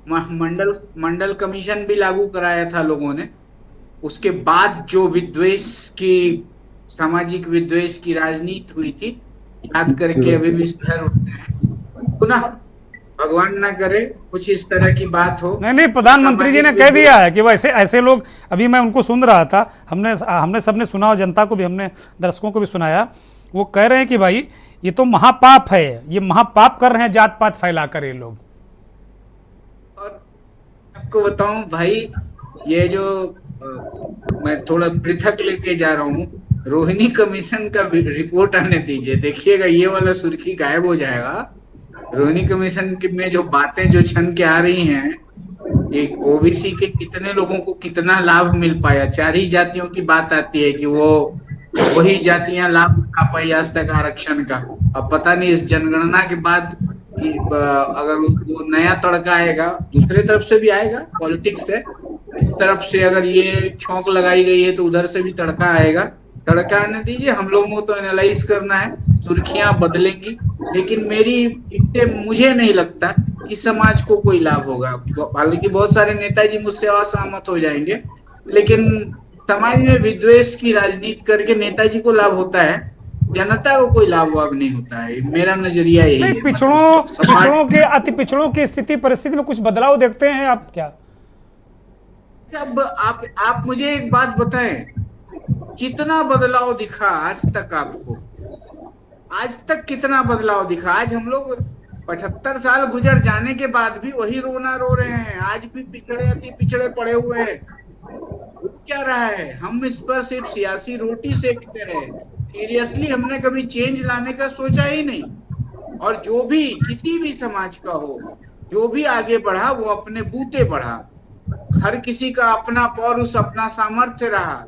मंडल कमीशन भी लागू कराया था लोगों ने, उसके बाद जो विद्वेष की, सामाजिक विद्वेष की राजनीति हुई थी, याद करके अभी भी सिर उठते हैं। पुनः भगवान ना करे कुछ इस तरह की बात हो। नहीं, प्रधानमंत्री जी ने कह दिया है कि वैसे ऐसे लोग, अभी मैं उनको सुन रहा था, हमने सबने सुना, और जनता को भी, हमने दर्शकों को भी सुनाया। वो कह रहे हैं कि भाई ये तो महापाप है, ये महापाप कर रहे हैं जात पात फैला कर ये लोग। और आपको बताऊं भाई, ये जो मैं थोड़ा पृथक लेके जा रहा हूँ, रोहिणी कमीशन का रिपोर्ट आने दीजिए, देखिएगा ये वाला सुर्खी गायब हो जाएगा। रोहिणी कमीशन में जो बातें जो छन के आ रही हैं, एक ओबीसी के कितने लोगों को कितना लाभ मिल पाया, 4 ही जातियों की बात आती है कि वो वही जातियां लाभ उठा पाई आज तक आरक्षण का। अब पता नहीं इस जनगणना के बाद अगर वो नया तड़का आएगा, दूसरे तरफ से भी आएगा, पॉलिटिक्स है, इस तरफ से अगर ये छौंक लगाई गई है तो उधर से भी तड़का आएगा। तड़का आने दीजिए, हम लोगों को तो एनालाइज करना है, सुर्खियां बदलेंगी, लेकिन इससे मुझे नहीं लगता कि समाज को कोई लाभ होगा। हालांकि बहुत सारे नेताजी मुझसे असहमत हो जाएंगे, लेकिन समाज में विद्वेष की राजनीति करके नेताजी को लाभ होता है, जनता को कोई लाभ वाभ नहीं होता है। मेरा नजरिया यही है। पिछड़ों के अति पिछड़ों की स्थिति परिस्थिति में कुछ बदलाव देखते हैं आप क्या? अब आप मुझे एक बात बताएं, कितना बदलाव दिखा आज तक आपको? आज तक कितना बदलाव दिखा? आज हम लोग 75 साल गुजर जाने के बाद भी वही रोना रो रहे हैं, आज भी पिछड़े अति पिछड़े पड़े हुए हैं। क्या रहा है? हम इस पर सिर्फ सियासी रोटी सेकते रहे, सीरियसली हमने कभी चेंज लाने का सोचा ही नहीं। और जो भी किसी भी समाज का हो, जो भी आगे बढ़ा वो अपने बूते बढ़ा, हर किसी का अपना पौरुष, अपना सामर्थ्य रहा।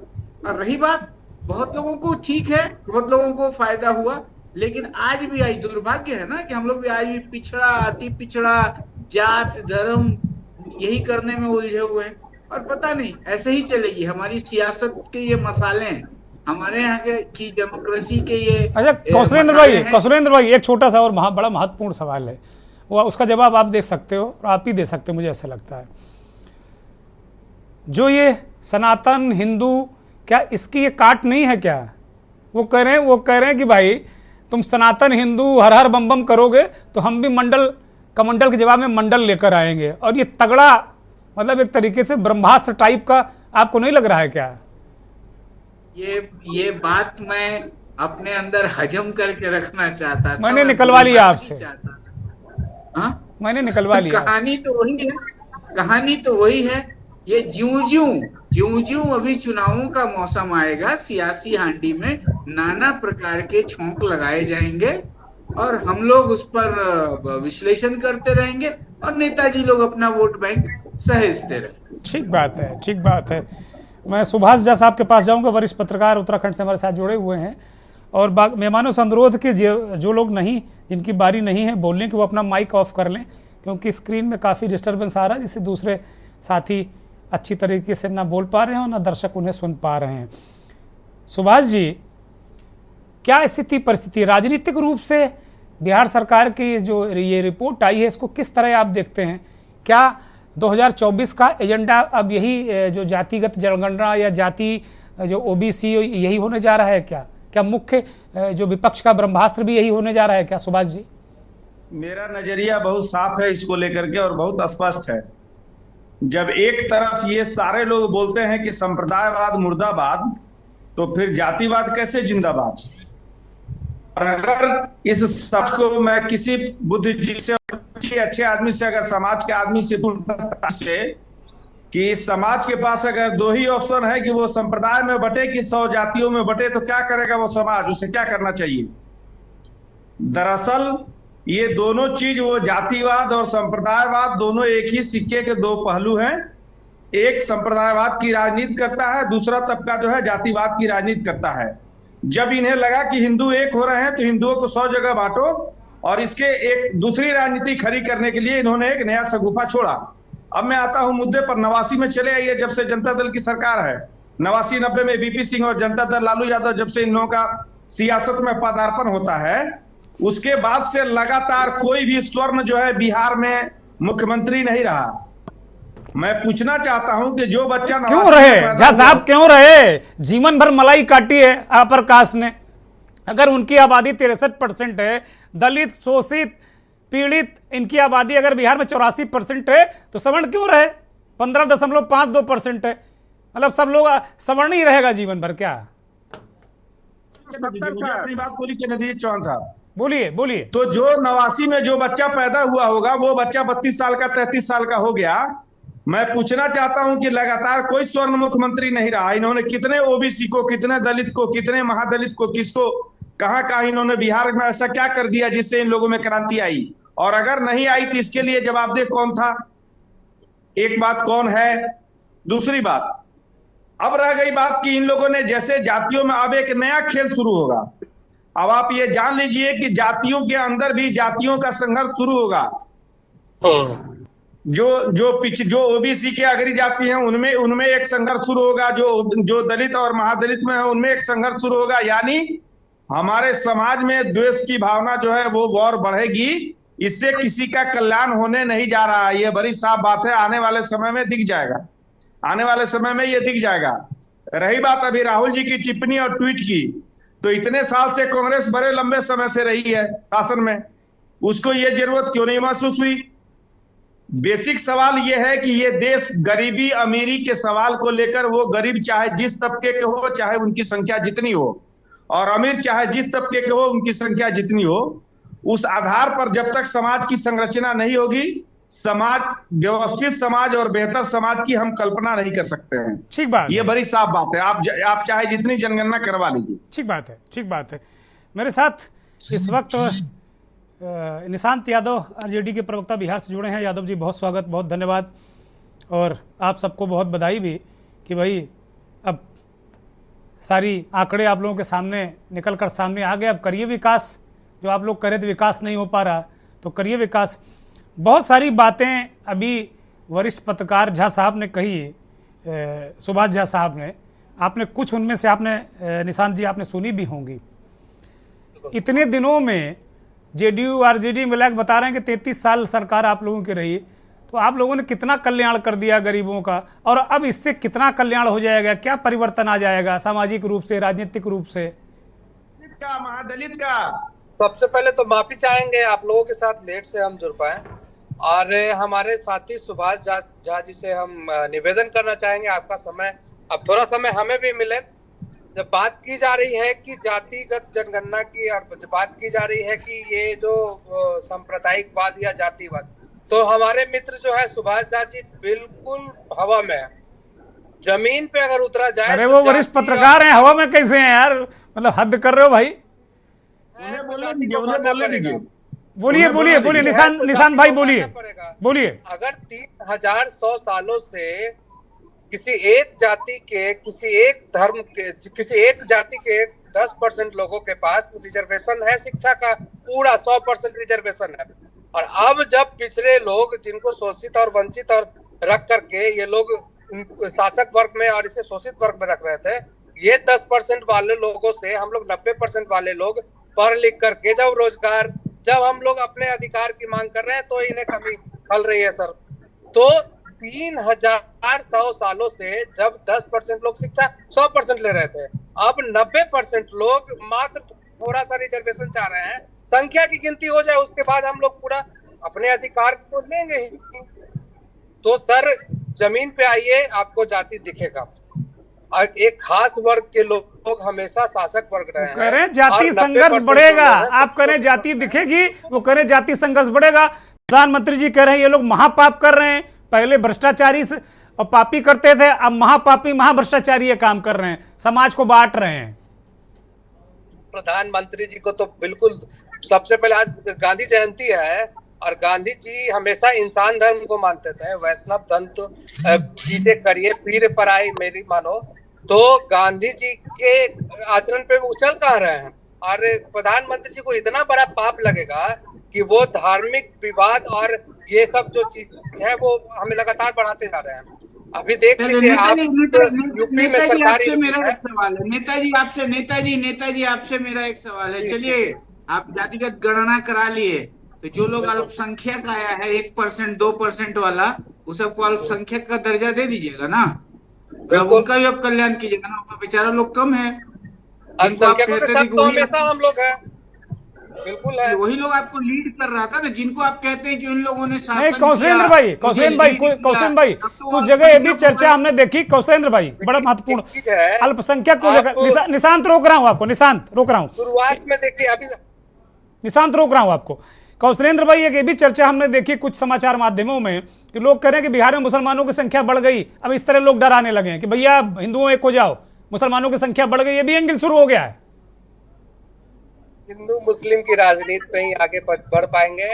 और रही बात, बहुत लोगों को ठीक है, बहुत लोगों को फायदा हुआ, लेकिन आज भी आज दुर्भाग्य है ना कि हम लोग भी आज भी पिछड़ा, अति पिछड़ा, जात धर्म यही करने में उलझे हुए हैं। और पता नहीं ऐसे ही चलेगी हमारी सियासत के ये मसाले हैं, हमारे यहाँ की डेमोक्रेसी के ये। अच्छा कौशलेंद्र भाई एक छोटा सा और बड़ा महत्वपूर्ण सवाल है, वो उसका जवाब आप दे सकते हो और आप ही दे सकते हो, मुझे ऐसा लगता है। जो ये सनातन हिंदू, क्या इसकी ये काट नहीं है क्या? वो कह रहे हैं कि भाई तुम सनातन हिंदू हर हर बम बम करोगे तो हम भी मंडल के जवाब में मंडल लेकर आएंगे। और ये तगड़ा मतलब एक तरीके से ब्रह्मास्त्र टाइप का आपको नहीं लग रहा है क्या? ये बात मैं अपने अंदर हजम करके रखना चाहता था। मैंने निकलवा लिया आपसे। मैंने निकलवा लिया। कहानी तो वही है। ये ज्यों अभी चुनावों का मौसम आएगा, सियासी हांडी में नाना प्रकार के छौंक लगाए जाएंगे और हम लोग उस पर विश्लेषण करते रहेंगे और नेताजी लोग अपना वोट बैंक सहेजते रहे। ठीक बात है। मैं सुभाष झा साहब के पास जाऊंगा, वरिष्ठ पत्रकार उत्तराखंड से हमारे साथ जुड़े हुए हैं, और मेहमानों से अनुरोध कि जो लोग नहीं, जिनकी बारी नहीं है बोलने की, वो अपना माइक ऑफ कर लें, क्योंकि स्क्रीन में काफ़ी डिस्टर्बेंस आ रहा है, जिससे दूसरे साथी अच्छी तरीके से ना बोल पा रहे हैं और ना दर्शक उन्हें सुन पा रहे हैं। सुभाष जी, क्या स्थिति परिस्थिति राजनीतिक रूप से बिहार सरकार की जो ये रिपोर्ट आई है, इसको किस तरह आप देखते हैं? क्या 2024 का एजेंडा अब यही जो जातिगत जनगणना या जाति जो ओबीसी यही होने जा रहा है क्या मुख्य जो विपक्ष का ब्रह्मास्त्र भी यही होने जा रहा है क्या? सुभाष जी, मेरा नजरिया बहुत साफ है इसको लेकर के और बहुत स्पष्ट है। जब एक तरफ ये सारे लोग बोलते हैं कि संप्रदायवाद मुर्दाबाद, तो फिर जातिवाद कैसे जिंदाबाद? और अगर इस सब को मैं किसी बुद्धिजीवी से, अच्छे आदमी से, अगर समाज के आदमी से कि समाज के पास अगर 2 ही ऑप्शन है कि वो संप्रदाय में बटे कि 100 जातियों में बटे, तो क्या करेगा वो समाज? उसे क्या करना चाहिए? दरअसल ये दोनों चीज, वो जातिवाद और संप्रदायवाद, दोनों एक ही सिक्के के 2 पहलू हैं। एक संप्रदायवाद की राजनीति करता है, दूसरा तबका जो है जातिवाद की राजनीति करता है। जब इन्हें लगा कि हिंदू एक हो रहे हैं तो हिंदुओं को 100 जगह बांटो, और इसके एक दूसरी राजनीति खड़ी करने के लिए इन्होंने एक नया शगुफा छोड़ा। अब मैं आता हूं मुद्दे पर। 89 में चले आइए, जब से जनता दल की सरकार है, 89-90 में बीपी सिंह और जनता दल लालू यादव, जब से इन लोगों का सियासत में पदार्पण होता है, उसके बाद से लगातार कोई भी स्वर्ण जो है बिहार में मुख्यमंत्री नहीं रहा। मैं पूछना चाहता हूं कि जो बच्चा क्यों रहे झा साहब, क्यों रहे? जीवन भर मलाई काटी है अपर कास्ट ने। अगर उनकी आबादी 63% है, दलित, शोषित, पीड़ित, इनकी आबादी अगर बिहार में 84% है, तो सवर्ण क्यों रहे? 15.52% है। मतलब सब लोग सवर्ण ही रहेगा जीवन भर क्या? अपनी बात पूरी करने दीजिए चौहान साहब। बोलिए। तो जो 89 में जो बच्चा पैदा हुआ होगा, वो बच्चा 32 साल का 33 साल का हो गया, मैं पूछना चाहता हूं कि लगातार कोई स्वर्ण मुख्यमंत्री नहीं रहा, इन्होंने कितने ओबीसी को, कितने दलित को, कितने महादलित को, किसको कहां कहां इन्होंने बिहार में ऐसा क्या कर दिया जिससे इन लोगों में क्रांति आई? और अगर नहीं आई तो इसके लिए जवाबदेह कौन था? एक बात कौन है। दूसरी बात, अब रह गई बात कि इन लोगों ने जैसे जातियों में अब एक नया खेल शुरू होगा। अब आप ये जान लीजिए कि जातियों के अंदर भी जातियों का संघर्ष शुरू होगा। जो ओबीसी के अग्री जाति हैं उनमें एक संघर्ष शुरू होगा, जो दलित और महादलित में है उनमें एक संघर्ष शुरू होगा। यानी हमारे समाज में द्वेष की भावना जो है वो और बढ़ेगी। इससे किसी का कल्याण होने नहीं जा रहा है, ये बड़ी साफ बात है। आने वाले समय में दिख जाएगा, आने वाले समय में ये दिख जाएगा। रही बात अभी राहुल जी की टिप्पणी और ट्वीट की, तो इतने साल से कांग्रेस बड़े लंबे समय से रही है शासन में, उसको ये जरूरत क्यों नहीं महसूस हुई? बेसिक सवाल ये है कि ये देश गरीबी अमीरी के सवाल को लेकर, वो गरीब चाहे जिस तबके के हो, चाहे उनकी संख्या जितनी हो, और अमीर चाहे जिस तबके के हो, उनकी संख्या जितनी हो, उस आधार पर जब तक समाज की संरचना नहीं होगी, समाज, व्यवस्थित समाज और बेहतर समाज की हम कल्पना नहीं कर सकते हैं। ठीक बात, ये बड़ी साफ बात है। आप चाहे जितनी जनगणना करवा लीजिए। ठीक बात है, ठीक बात है। मेरे साथ इस वक्त निशांत यादव आरजेडी के प्रवक्ता बिहार से जुड़े हैं। यादव जी, बहुत स्वागत, बहुत धन्यवाद, और आप सबको बहुत बधाई भी कि भाई अब सारी आंकड़े आप लोगों के सामने निकल कर सामने आ गए। अब करिए विकास, जो आप लोग करें तो विकास नहीं हो पा रहा, तो करिए विकास। बहुत सारी बातें अभी वरिष्ठ पत्रकार झा साहब ने कही, सुभाष झा साहब ने, आपने कुछ उनमें से आपने निशांत जी आपने सुनी भी होंगी। इतने दिनों में जेडीयू आरजेडी मिला के बता रहे हैं कि 33 साल सरकार आप लोगों की रही, तो आप लोगों ने कितना कल्याण कर दिया गरीबों का, और अब इससे कितना कल्याण हो जाएगा, क्या परिवर्तन आ जाएगा सामाजिक रूप से, राजनीतिक रूप से? महादलित का सबसे पहले तो माफी चाहेंगे, आप लोगों के साथ लेट से हम जुड़ पाए, और हमारे साथी सुभाष झा जी से हम निवेदन करना चाहेंगे आपका समय, अब थोड़ा समय हमें भी मिले। जब बात की जा रही है कि जातिगत जनगणना की, और बात की जा रही है कि ये जो सांप्रदायिकवाद या जातिवाद, तो हमारे मित्र जो है सुभाष झा जी बिल्कुल हवा में है। जमीन पे अगर उतरा जाए, अरे वो वरिष्ठ पत्रकार हैं, हवा में कैसे हैं यार, मतलब हद कर रहे हो भाई। बोलिए बोलिए बोलिए निशांत भाई, बोलिए। अगर 3100 सालों से किसी एक जाति के, किसी एक धर्म के, किसी एक जाति के 10% लोगों के पास रिजर्वेशन है, शिक्षा का पूरा 100% रिजर्वेशन है, और अब जब पिछड़े लोग जिनको शोषित और वंचित और रख करके ये लोग शासक वर्ग में और इसे शोषित वर्ग में रख रहे थे, ये 10% वाले लोगों से हम लोग 90% वाले लोग पढ़ लिख करके जब रोजगार, जब हम लोग अपने अधिकार की मांग कर रहे हैं, तो इन्हें कमी खल रही है सर। तो 3100 सालों से जब 10% लोग शिक्षा 100% ले रहे थे, अब 90% लोग मात्र थोड़ा सा रिजर्वेशन चाह रहे हैं। संख्या की गिनती हो जाए उसके बाद हम लोग पूरा अपने अधिकार को लेंगे ही। तो सर जमीन पे आइए, आपको जाति दिखेगा, और एक खास वर्ग के लोग हमेशा शासक वर्ग रहे हैं। कह रहे जाति संघर्ष बढ़ेगा, आप कह रहे जाति दिखेगी, वो कह रहे जाति संघर्ष बढ़ेगा। प्रधानमंत्री जी कह रहे हैं ये लोग महापाप कर रहे हैं, पहले भ्रष्टाचारी और पापी करते थे, अब महापापी महाभ्रष्टाचारी ये काम कर रहे हैं, समाज को बांट रहे हैं। प्रधानमंत्री जी को तो बिल्कुल, सबसे पहले आज गांधी जयंती है, और गांधी जी हमेशा इंसान धर्म को मानते थे, वैष्णव धर्म तो कीजिए करिए पीर पर आई मेरी मानो। तो गांधी जी के आचरण पे उछल कहाँ रहे हैं, और प्रधानमंत्री जी को इतना बड़ा पाप लगेगा कि वो धार्मिक विवाद और ये सब जो चीज है वो हमें लगातार बढ़ाते जा रहे हैं। अभी देख लीजिए आप, यूपी में सरकारी, मेरा एक सवाल है नेताजी आपसे मेरा एक सवाल है। चलिए आप जातिगत गणना करा लिए, तो जो लोग अल्पसंख्यक आया है 1% 2% वाला, उस सबको अल्पसंख्यक का दर्जा दे दीजिएगा ना, उनका भी अब कल्याण कीजिएगा ना, बेचारा लोग कम है। हमेशा हम लोग हैं, बिल्कुल है, वही लोग आपको लीड कर रहा था ना, जिनको आप कहते हैं कि उन लोगों ने शासन कौशलेंद्र भाई कुछ जगह ये भी चर्चा हमने देखी। कौशलेंद्र भाई बड़ा महत्वपूर्ण अल्पसंख्यक को लेकर, निशांत रोक रहा हूँ आपको, निशांत रोक रहा हूँ, शुरुआत में देखिए, अभी निशांत रोक रहा हूँ आपको कौशलेंद्र भाई, एक ये भी चर्चा हमने देखी कुछ समाचार माध्यमों में कि लोग कह रहे हैं कि बिहार में मुसलमानों की संख्या बढ़ गई, अब इस तरह लोग डराने लगे हैं कि भैया हिंदुओं एक हो जाओ, मुसलमानों की संख्या बढ़ गई, ये भी एंगल शुरू हो गया है। हिंदू मुस्लिम की राजनीति पे ही आगे बढ़ पाएंगे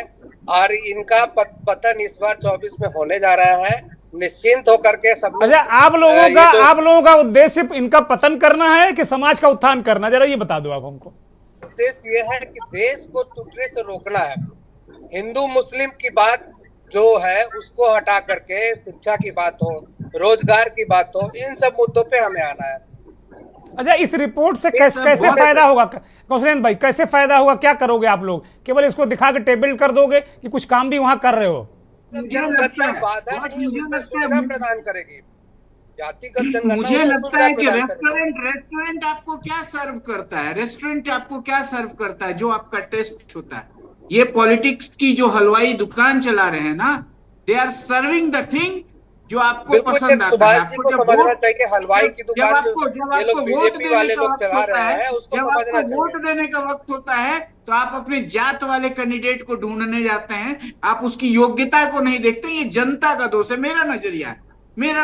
और इनका पतन इस बार 24 में होने जा रहा है। निश्चिंत होकर के सब लोग। अच्छा, आप लोगों का उद्देश्य इनका पतन करना है कि समाज का उत्थान करना, जरा ये बता दो आप हमको। उद्देश्य यह है कि देश को टूटने से रोकना है। हिंदू मुस्लिम की बात जो है उसको हटा करके शिक्षा की बात हो, रोजगार की बात हो, इन सब मुद्दों पे हमें आना है। अच्छा, इस रिपोर्ट से कैसे फायदा होगा कौशलेंद्र भाई, कैसे फायदा होगा, क्या करोगे आप लोग? केवल इसको दिखा के टेबल कर दोगे कि कुछ काम भी वहां कर रहे हो? सुविधा प्रदान करेगी जातिगत जनगणना। मुझे लगता है कि रेस्टोरेंट आपको क्या सर्व करता है, रेस्टोरेंट आपको क्या सर्व करता है जो आपका टेस्ट होता है। ये पॉलिटिक्स की जो हलवाई दुकान चला रहे हैं ना, they are serving the thing जो आपको पसंद आता है। आपको जब समझना चाहिए कि हलवाई की दुकान ये लोग बीजेपी वाले लोग चला रहे हैं, उसको समझना चाहिए। वोट देने का वक्त होता है तो आप अपने जात वाले कैंडिडेट को ढूंढने जाते हैं, आप उसकी योग्यता को नहीं देखते। ये जनता का दोष है, मेरा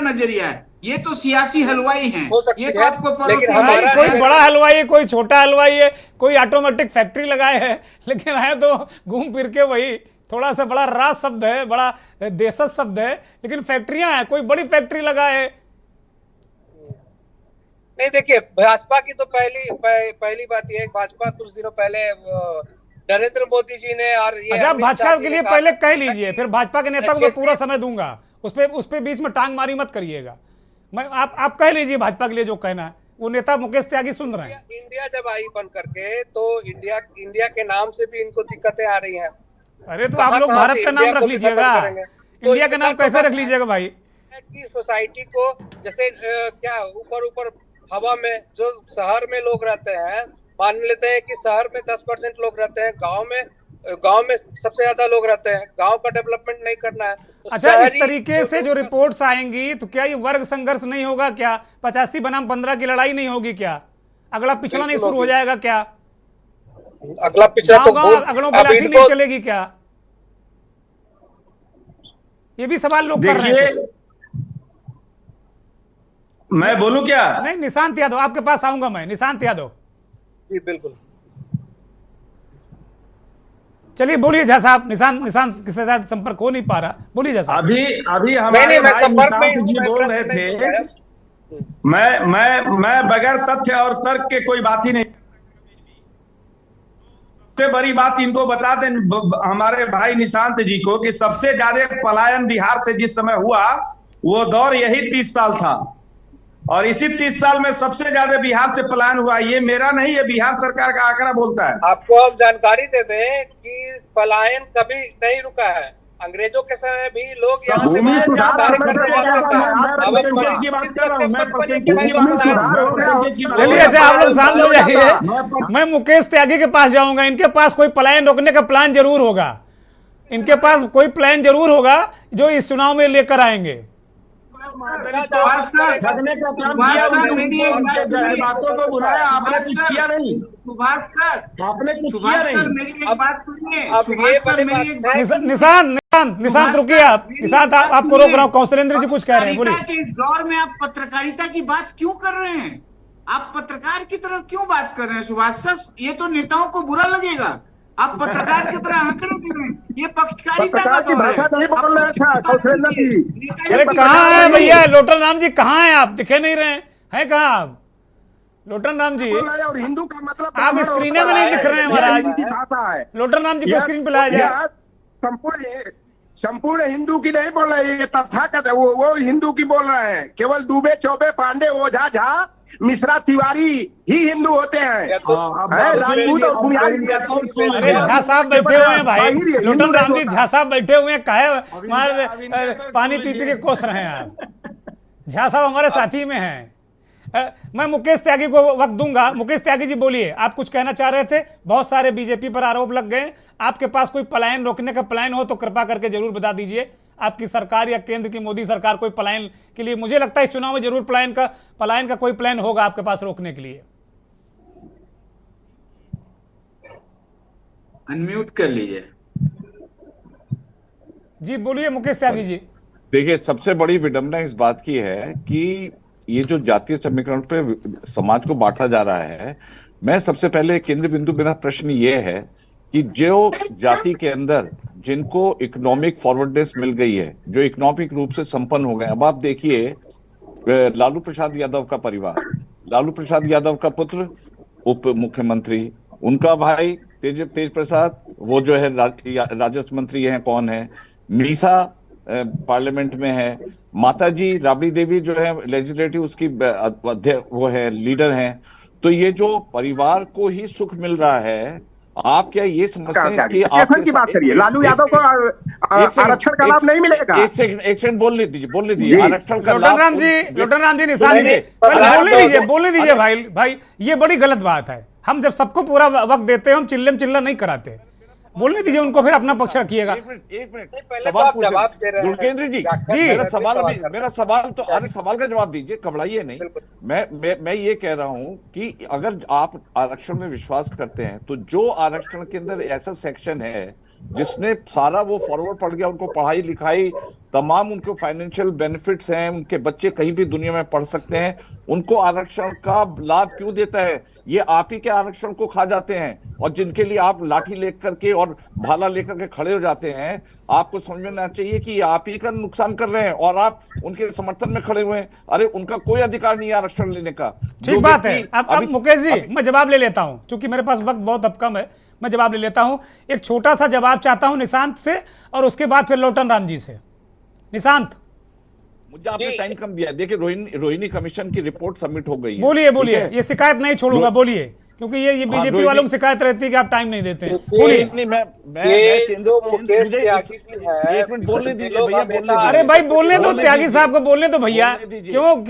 नजरिया है। ये तो सियासी हलवाई हैं, ये तो आपको कोई बड़ा हलवाई है, कोई छोटा हलवाई है, कोई ऑटोमेटिक फैक्ट्री लगाए है, लेकिन है तो घूम फिर के वही थोड़ा सा बड़ा राज शब्द है, बड़ा देशज शब्द है, लेकिन फैक्ट्रियां हैं, कोई बड़ी फैक्ट्री लगाए। नहीं, देखिए भाजपा की तो पहली बात यह है, भाजपा कुछ दिनों पहले नरेंद्र मोदी जी ने और ये अच्छा, भाजपा के लिए पहले कह लीजिए, फिर भाजपा के नेता को मैं पूरा समय दूंगा, उस पे बीच में टांग मारी मत करिएगा। आप कह लीजिए भाजपा के लिए जो कहना है। वो नेता मुकेश त्यागी सुन रहे हैं। इंडिया जब आई बन करके तो इंडिया के नाम से भी इनको दिक्कतें आ रही हैं। अरे तो आप लोग भारत का नाम रख लीजिएगा, इंडिया का नाम कैसे रख लीजिएगा भाई? कि सोसाइटी को जैसे क्या ऊपर हवा में जो शहर में लोग रहते हैं, मान लेते हैं कि शहर में 10% लोग रहते हैं, गांव में सबसे ज्यादा लोग रहते हैं, गांव का डेवलपमेंट नहीं करना है। तो अच्छा, इस तरीके से जो रिपोर्ट्स आएंगी तो क्या ये वर्ग संघर्ष नहीं होगा क्या? 85 बनाम 15 की लड़ाई नहीं होगी क्या? अगला पिछड़ा नहीं शुरू हो जाएगा क्या? अगला पिछड़ा तो अगलों पर लाठी नहीं चलेगी क्या? ये भी सवाल लोग कर रहे हैं। मैं बोलूं क्या? नहीं, निशांत यादव आपके पास आऊंगा मैं। निशांत यादव जी बिल्कुल, चलिए बोलिए झा साहब। निशांत के साथ संपर्क हो नहीं पा रहा, बोलिए झा साहब। अभी हमारे भाई निशांत जी बोल रहे थे, मैं बगैर तथ्य और तर्क के कोई बात ही नहीं। सबसे बड़ी बात इनको बता दें हमारे भाई निशांत जी को कि सबसे ज्यादा पलायन बिहार से जिस समय हुआ वो दौर यही 30 साल था, और इसी 30 साल में सबसे ज्यादा बिहार से पलायन हुआ। ये मेरा नहीं, ये बिहार सरकार का आंकड़ा बोलता है। आपको हम जानकारी दे दें कि पलायन कभी नहीं रुका है। अंग्रेजों के समय भी लोग यहाँ से चलिए अच्छा आप लोग शांत हो जाइए। मैं मुकेश त्यागी के पास जाऊंगा। इनके पास कोई पलायन रोकने का प्लान जरूर होगा, इनके पास कोई प्लान जरूर होगा जो इस चुनाव में लेकर आएंगे। झगड़ने का काम किया, बातों को बुलाया, आपने कुछ किया नहीं। आपने कुछ किया नहीं। निशांत रुकिए आप। निशांत आपको रोक रहा हूँ। कौशलेंद्र जी कुछ कह रहे हैं, बोलिए। इस दौर में आप पत्रकारिता की बात क्यों कर रहे हैं? आप पत्रकार की तरफ क्यों बात कर रहे हैं? सुभाष सर, ये तो नेताओं को बुरा लगेगा। आप पत्रकार की तरह आंकड़े दे रहे हैं, ये पक्षकारिता का दौर है। अरे कहाँ है भैया लोटन राम जी? कहाँ है आप? दिखे नहीं रहे हैं कहाँ आप लोटन राम जी? और हिंदू का मतलब आप स्क्रीन में नहीं दिख रहे हैं महाराज। लोटन राम जी को स्क्रीन पे लाया जाए। संपूर्ण हिंदू की नहीं बोल रहे, ये तथाकथित वो हिंदू की बोल रहे हैं। केवल दुबे, चौबे, पांडे, ओझा, झा, मिश्रा, तिवारी ही हिंदू होते हैं। राजपूत और बुनियादी। अरे झा साहब बैठे हुए हैं भाई, लोटन राम जी झा साहब बैठे हुए हैं। काहे पानी पी पी के कोस रहे हैं आप? झा साहब हमारे साथी में हैं। मैं मुकेश त्यागी को वक्त दूंगा। मुकेश त्यागी जी बोलिए, आप कुछ कहना चाह रहे थे। बहुत सारे बीजेपी पर आरोप लग गए। आपके पास कोई पलायन रोकने का प्लान हो तो कृपा करके जरूर बता दीजिए। आपकी सरकार या केंद्र की मोदी सरकार कोई पलायन के लिए, मुझे लगता है इस चुनाव में जरूर पलायन का कोई प्लान होगा आपके पास रोकने के लिए। अनम्यूट कर लीजिए। जी बोलिए मुकेश त्यागी जी। देखिए, सबसे बड़ी विडंबना इस बात की है कि ये जो जातीय समीकरण पे समाज को बांटा जा रहा है, मैं सबसे पहले केंद्र बिंदु, मेरा प्रश्न ये है कि जो जाति के अंदर जिनको इकोनॉमिक फॉरवर्डनेस मिल गई है, जो इकोनॉमिक रूप से संपन्न हो गए, अब आप देखिए लालू प्रसाद यादव का परिवार, लालू प्रसाद यादव का पुत्र उप मुख्यमंत्री, उनका भाई तेज प्रसाद वो जो है राजस्व मंत्री हैं, कौन है, मीसा पार्लियामेंट में है, माताजी राबड़ी देवी जो है लेजिस्लेटिव उसकी वो है लीडर हैं। तो ये जो परिवार को ही सुख मिल रहा है, आप क्या ये समझते हैं कि आरक्षण की बात करिए, लालू यादव को आरक्षण का लाभ नहीं मिलेगा? एक सेकंड बोल लीजिए आरक्षण का लाभ। लोटन राम जी, निशांत जी, बोलने दीजिए भाई, ये बड़ी गलत बात है। हम जब सबको पूरा वक्त देते हैं, हम चिल्ला नहीं कराते। बोलने दीजिए उनको, फिर अपना पक्ष रखिएगा। एक मिनट गुरकेंद्र जी, मेरा सवाल तो अरे सवाल का जवाब दीजिए, घबराइए नहीं। मैं ये कह रहा हूं कि अगर आप आरक्षण में विश्वास करते हैं तो जो आरक्षण के अंदर ऐसा सेक्शन है जिसने सारा वो फॉरवर्ड पड़ गया, उनको पढ़ाई लिखाई तमाम उनको फाइनेंशियल बेनिफिट्स हैं, उनके बच्चे कहीं भी दुनिया में पढ़ सकते हैं, उनको आरक्षण का लाभ क्यों देता है? ये आप ही के आरक्षण को खा जाते हैं। और जिनके लिए आप लाठी लेकर के और भाला लेकर के खड़े हो जाते हैं, आपको समझ में आना चाहिए कि आप ही का नुकसान कर रहे हैं और आप उनके समर्थन में खड़े हुए हैं। अरे उनका कोई अधिकार नहीं है आरक्षण लेने का। ठीक बात है। अब मुकेश जी, मैं जवाब ले लेता हूं, क्योंकि मेरे पास वक्त बहुत अब कम है, मैं जवाब ले लेता हूं। एक छोटा सा जवाब चाहता हूं निशांत से, और उसके बाद फिर लोटन राम जी से। निशांत, मुझे आपने टाइम कम दिया। देखिए, रोहिणी कमीशन की रिपोर्ट सबमिट हो गई है। बोलिए, ये शिकायत नहीं छोड़ूगा, बोलिए, क्योंकि ये बीजेपी वालों की शिकायत रहती है कि आप टाइम नहीं देते हैं। बोलिए। एक मिनट बोलने दीजिए भैया, अरे भाई बोलने दो, त्यागी साहब को बोलने दो भैया, क्यों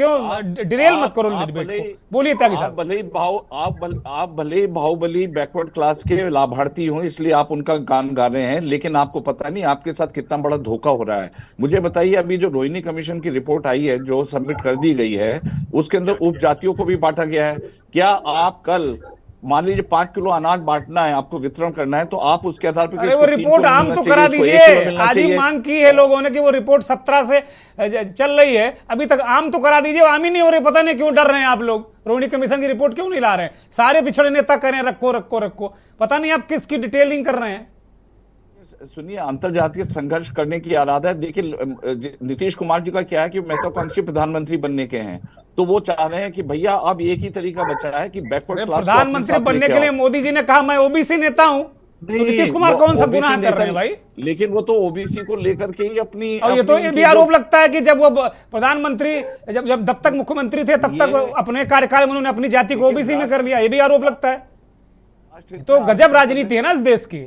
डिरेल मत करो डिबेट को। बोलिए त्यागी साहब। आप भले ही बाहुबली बैकवर्ड क्लास के लाभार्थी हो, इसलिए आप उनका गान गा रहे हैं, लेकिन आपको पता नहीं आपके साथ कितना बड़ा धोखा हो रहा है। मुझे बताइए, अभी जो रोहिणी कमीशन की रिपोर्ट आई है, जो सबमिट कर दी गई है, उसके अंदर उपजातियों को भी बांटा गया है। क्या आप कल मान लीजिए 5 किलो अनाज बांटना है, आपको वितरण करना है, तो आप उसके आधार पर वो रिपोर्ट आम तो करा दीजिए। आज ही मांग की है लोगों ने कि वो रिपोर्ट 17 से चल रही है, अभी तक आम तो करा दीजिए। आम ही नहीं हो रही, पता नहीं क्यों डर रहे हैं आप लोग। रोहिणी कमीशन की रिपोर्ट क्यों नहीं ला रहे हैं? सारे पिछड़े नेता कह रहे हैं रखो, पता नहीं आप किसकी डिटेलिंग कर रहे हैं। सुनिए, अंतरजातीय संघर्ष करने की इरादा है। देखिए, नीतीश कुमार जी का क्या है कि महत्वाकांक्षी प्रधानमंत्री बनने के हैं, तो वो चाह रहे हैं कि भैया अब एक ही तरीका बचा है कि बैकवर्ड क्लास प्रधानमंत्री बनने के लिए मोदी जी ने कहा मैं ओबीसी नेता हूं, तो नीतीश कुमार कौन सा गुनाह कर रहे हैं भाई? लेकिन वो तो ओबीसी को लेकर के ही अपनी, और ये भी आरोप लगता है कि जब वो प्रधानमंत्री जब तक मुख्यमंत्री थे तब तक अपने कार्यकाल में उन्होंने अपनी जाति को ओबीसी में कर लिया, ये भी आरोप लगता है। तो गजब राजनीति है ना इस देश की।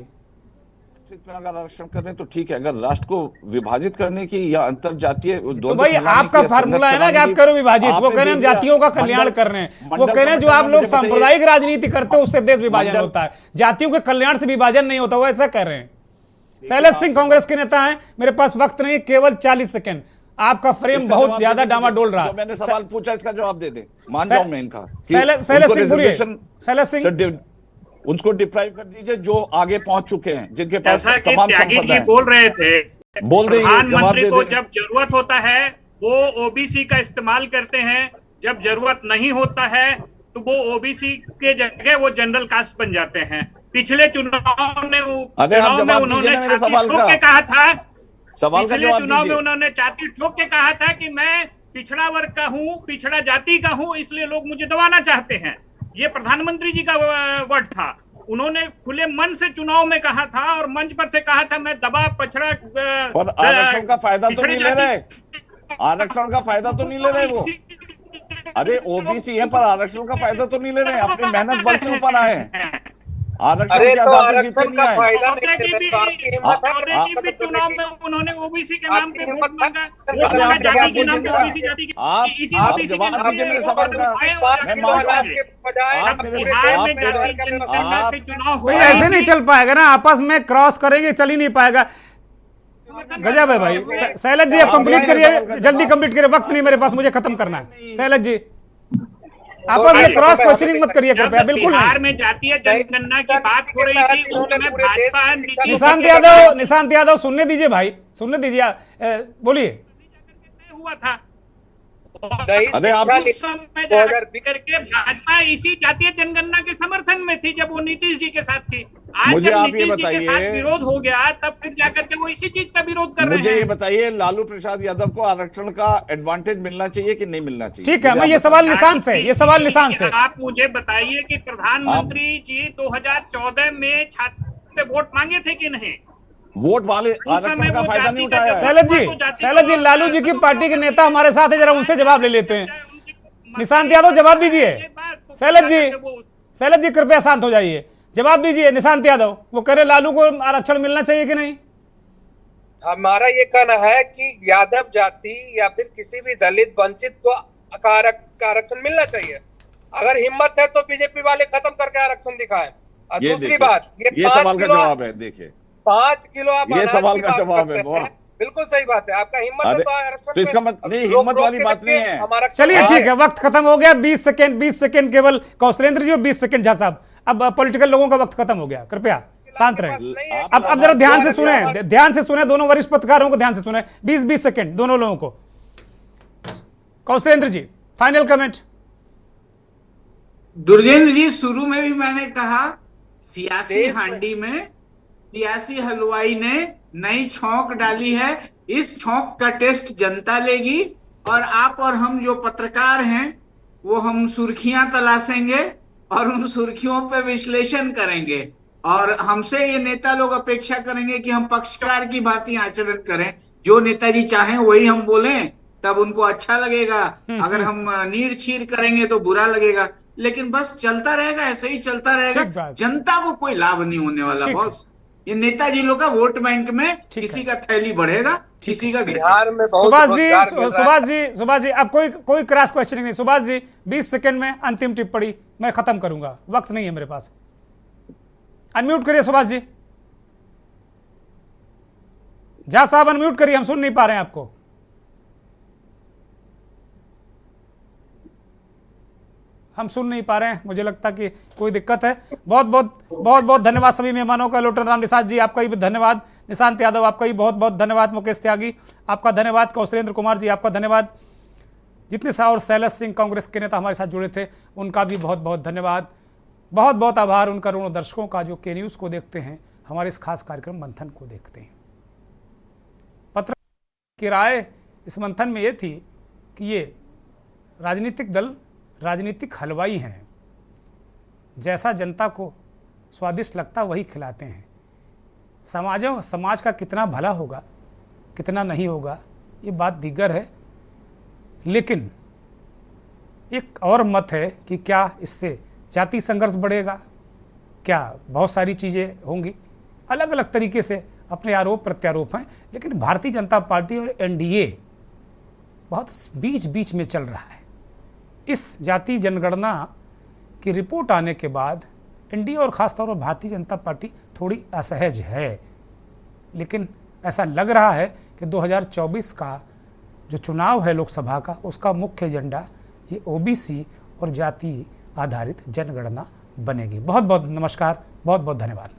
अगर आरक्षण कर रहे हैं तो ठीक है, अगर राष्ट्र को विभाजित करने की या अंतरजातीय, तो भाई आपका फार्मूला है ना कि आप करो विभाजित, वो कह रहे हैं हम जातियों का कल्याण कर रहे हैं, वो कह रहे हैं जो आप लोग सांप्रदायिक राजनीति करते हो उससे देश विभाजन होता है, जातियों के कल्याण से विभाजन नहीं होता, वो ऐसा कह रहे हैं। शैलेश सिंह कांग्रेस के नेता हैं, मेरे पास वक्त नहीं, केवल 40 सेकंड। आपका फ्रेम बहुत ज्यादा डामाडोल रहा। मैंने सवाल पूछा, इसका जवाब दे दे, मान जाऊं मैं इनका। शैलेश सिंह बोलिए, शैलेश सिंह उनको डिप्राइव कर दीजिए जो आगे पहुंच चुके हैं, जिनके पास तमाम त्यागी जी बोल रहे थे, बोल देंगे प्रधानमंत्री को जब जरूरत होता है वो ओबीसी का इस्तेमाल करते हैं, जब जरूरत नहीं होता है तो वो ओबीसी के जगह वो जनरल कास्ट बन जाते हैं। पिछले चुनाव में उन्होंने छाती ठोक के कहा था, पिछले चुनाव में उन्होंने छाती ठोक के कहा था कि मैं पिछड़ा वर्ग का हूँ, पिछड़ा जाति का हूँ, इसलिए लोग मुझे दबाना चाहते हैं। ये प्रधानमंत्री जी का वर्ड था। उन्होंने खुले मन से चुनाव में कहा था और मंच पर से कहा था मैं दबा पछड़ा। पर आरक्षण का फायदा तो नहीं ले रहे, आरक्षण का फायदा तो नहीं ले रहे वो। अरे ओबीसी है पर आरक्षण का फायदा तो नहीं ले रहे, अपनी मेहनत बल से ऊपर आए हैं। अरे तो आरक्षण का फायदा चुनाव में उन्होंने ओबीसी के नाम पे वोट मांगा, ऐसे नहीं चल पाएगा ना, आपस में क्रॉस करेंगे, चल ही नहीं पाएगा। गजब है भाई। शैलेश जी आप कंप्लीट करिए, जल्दी कंप्लीट करिए, वक्त नहीं मेरे पास, मुझे खत्म करना है। शैलेश जी आपस में क्रॉस क्वेश्चनिंग मत करिए कृपया, बिल्कुल बिहार नहीं। में जातीय जनगणना की बात हो रही थी, उसमें भाजपा निशांत यादव सुनने दीजिए भाई, सुनने दीजिए, बोलिए। हुआ था अरे आप उस समय करके भाजपा इसी जातीय जनगणना के समर्थन में थी जब वो नीतीश जी के साथ थी। आज मुझे जब आप ये नीतीश जी के साथ बताइए, विरोध हो गया तब फिर जाकर के वो इसी चीज का विरोध कर रहे मुझे हैं। ये बताइए, लालू प्रसाद यादव को आरक्षण का एडवांटेज मिलना चाहिए कि नहीं मिलना चाहिए? ठीक है, मैं ये सवाल निशांत से, ये सवाल निशांत से। आप मुझे बताइए कि प्रधानमंत्री जी 2014 में छात्र से वोट मांगे थे कि नहीं? वोट वाले आरक्षण का फायदा नहीं उठाया। शैलज जी, लालू जी की पार्टी के नेता हमारे साथ है, जरा उनसे जवाब ले लेते हैं। निशांत यादव जवाब दीजिए। शैलज जी कृपया शांत हो जाइए, जवाब दीजिए निशांत यादव। वो कह रहे लालू को आरक्षण मिलना चाहिए कि नहीं? हमारा ये कहना है कि यादव जाति या फिर किसी भी दलित वंचित को आरक्षण मिलना चाहिए। अगर हिम्मत है तो बीजेपी वाले खत्म करके आरक्षण दिखाएं। और दूसरी बात, ये सवाल का जवाब है। देखिए 5 किलो आप ये सवाल का जवाब है। बिल्कुल सही बात है, आपका हिम्मत है तो आरक्षण तो इसका नहीं, हिम्मत वाली बात नहीं है। चलिए ठीक है, वक्त खत्म हो गया। 20 सेकंड केवल कौशलेंद्र जी और 20 सेकंड झा साहब। अब पॉलिटिकल लोगों का वक्त खत्म हो गया, कृपया शांत रहें। अब जरा ध्यान से सुने, ध्यान से सुने, दोनों वरिष्ठ पत्रकारों को ध्यान से सुने। 20 सेकंड दोनों लोगों को। कौशलेंद्र जी फाइनल कमेंट। दुर्गेंद्र जी, शुरू में भी मैंने कहा सियासी हांडी में सियासी हलवाई ने नई छौंक डाली है। इस छौंक का टेस्ट जनता लेगी और आप और हम जो पत्रकार हैं वो हम सुर्खियां तलाशेंगे और उन सुर्खियों पे विश्लेषण करेंगे और हमसे ये नेता लोग अपेक्षा करेंगे कि हम पक्षकार की भांति आचरण करें। जो नेताजी चाहें वही हम बोलें, तब उनको अच्छा लगेगा। अगर हम नीर छीर करेंगे तो बुरा लगेगा। लेकिन बस चलता रहेगा, ऐसे ही चलता रहेगा। जनता को कोई लाभ नहीं होने वाला बॉस। ये नेताजी लोग का वोट बैंक में किसी का थैली बढ़ेगा, किसी का बिहार में सुभाष जी अब कोई क्रॉस क्वेश्चनिंग नहीं। सुभाष जी 20 सेकंड में अंतिम टिप्पणी, मैं खत्म करूंगा, वक्त नहीं है मेरे पास। अनम्यूट करिए सुभाष जी। झा साहब अनम्यूट करिए, हम सुन नहीं पा रहे हैं आपको। हम सुन नहीं पा रहे हैं, मुझे लगता कि कोई दिक्कत है। बहुत बहुत धन्यवाद सभी मेहमानों का। लोटन राम निषाद जी आपका भी धन्यवाद। निशांत यादव आपका भी बहुत धन्यवाद। मुकेश त्यागी आपका धन्यवाद। कौशलेंद्र कुमार जी आपका धन्यवाद। जितने सा और शैलज सिंह कांग्रेस के नेता हमारे साथ जुड़े थे उनका भी बहुत धन्यवाद। बहुत आभार उन करोड़ों दर्शकों का जो के न्यूज़ को देखते हैं, हमारे इस खास कार्यक्रम मंथन को देखते हैं। पत्र की राय इस मंथन में ये थी कि ये राजनीतिक दल राजनीतिक हलवाई हैं, जैसा जनता को स्वादिष्ट लगता वही खिलाते हैं। समाज का कितना भला होगा कितना नहीं होगा ये बात दीगर है, लेकिन एक और मत है कि क्या इससे जाति संघर्ष बढ़ेगा, क्या बहुत सारी चीज़ें होंगी। अलग अलग तरीके से अपने आरोप प्रत्यारोप हैं, लेकिन भारतीय जनता पार्टी और एनडीए बहुत बीच में चल रहा है। इस जाति जनगणना की रिपोर्ट आने के बाद एनडीए और ख़ासतौर पर भारतीय जनता पार्टी थोड़ी असहज है, लेकिन ऐसा लग रहा है कि 2024 का जो चुनाव है लोकसभा का, उसका मुख्य एजेंडा ये ओबीसी और जाति आधारित जनगणना बनेगी। बहुत नमस्कार, बहुत धन्यवाद।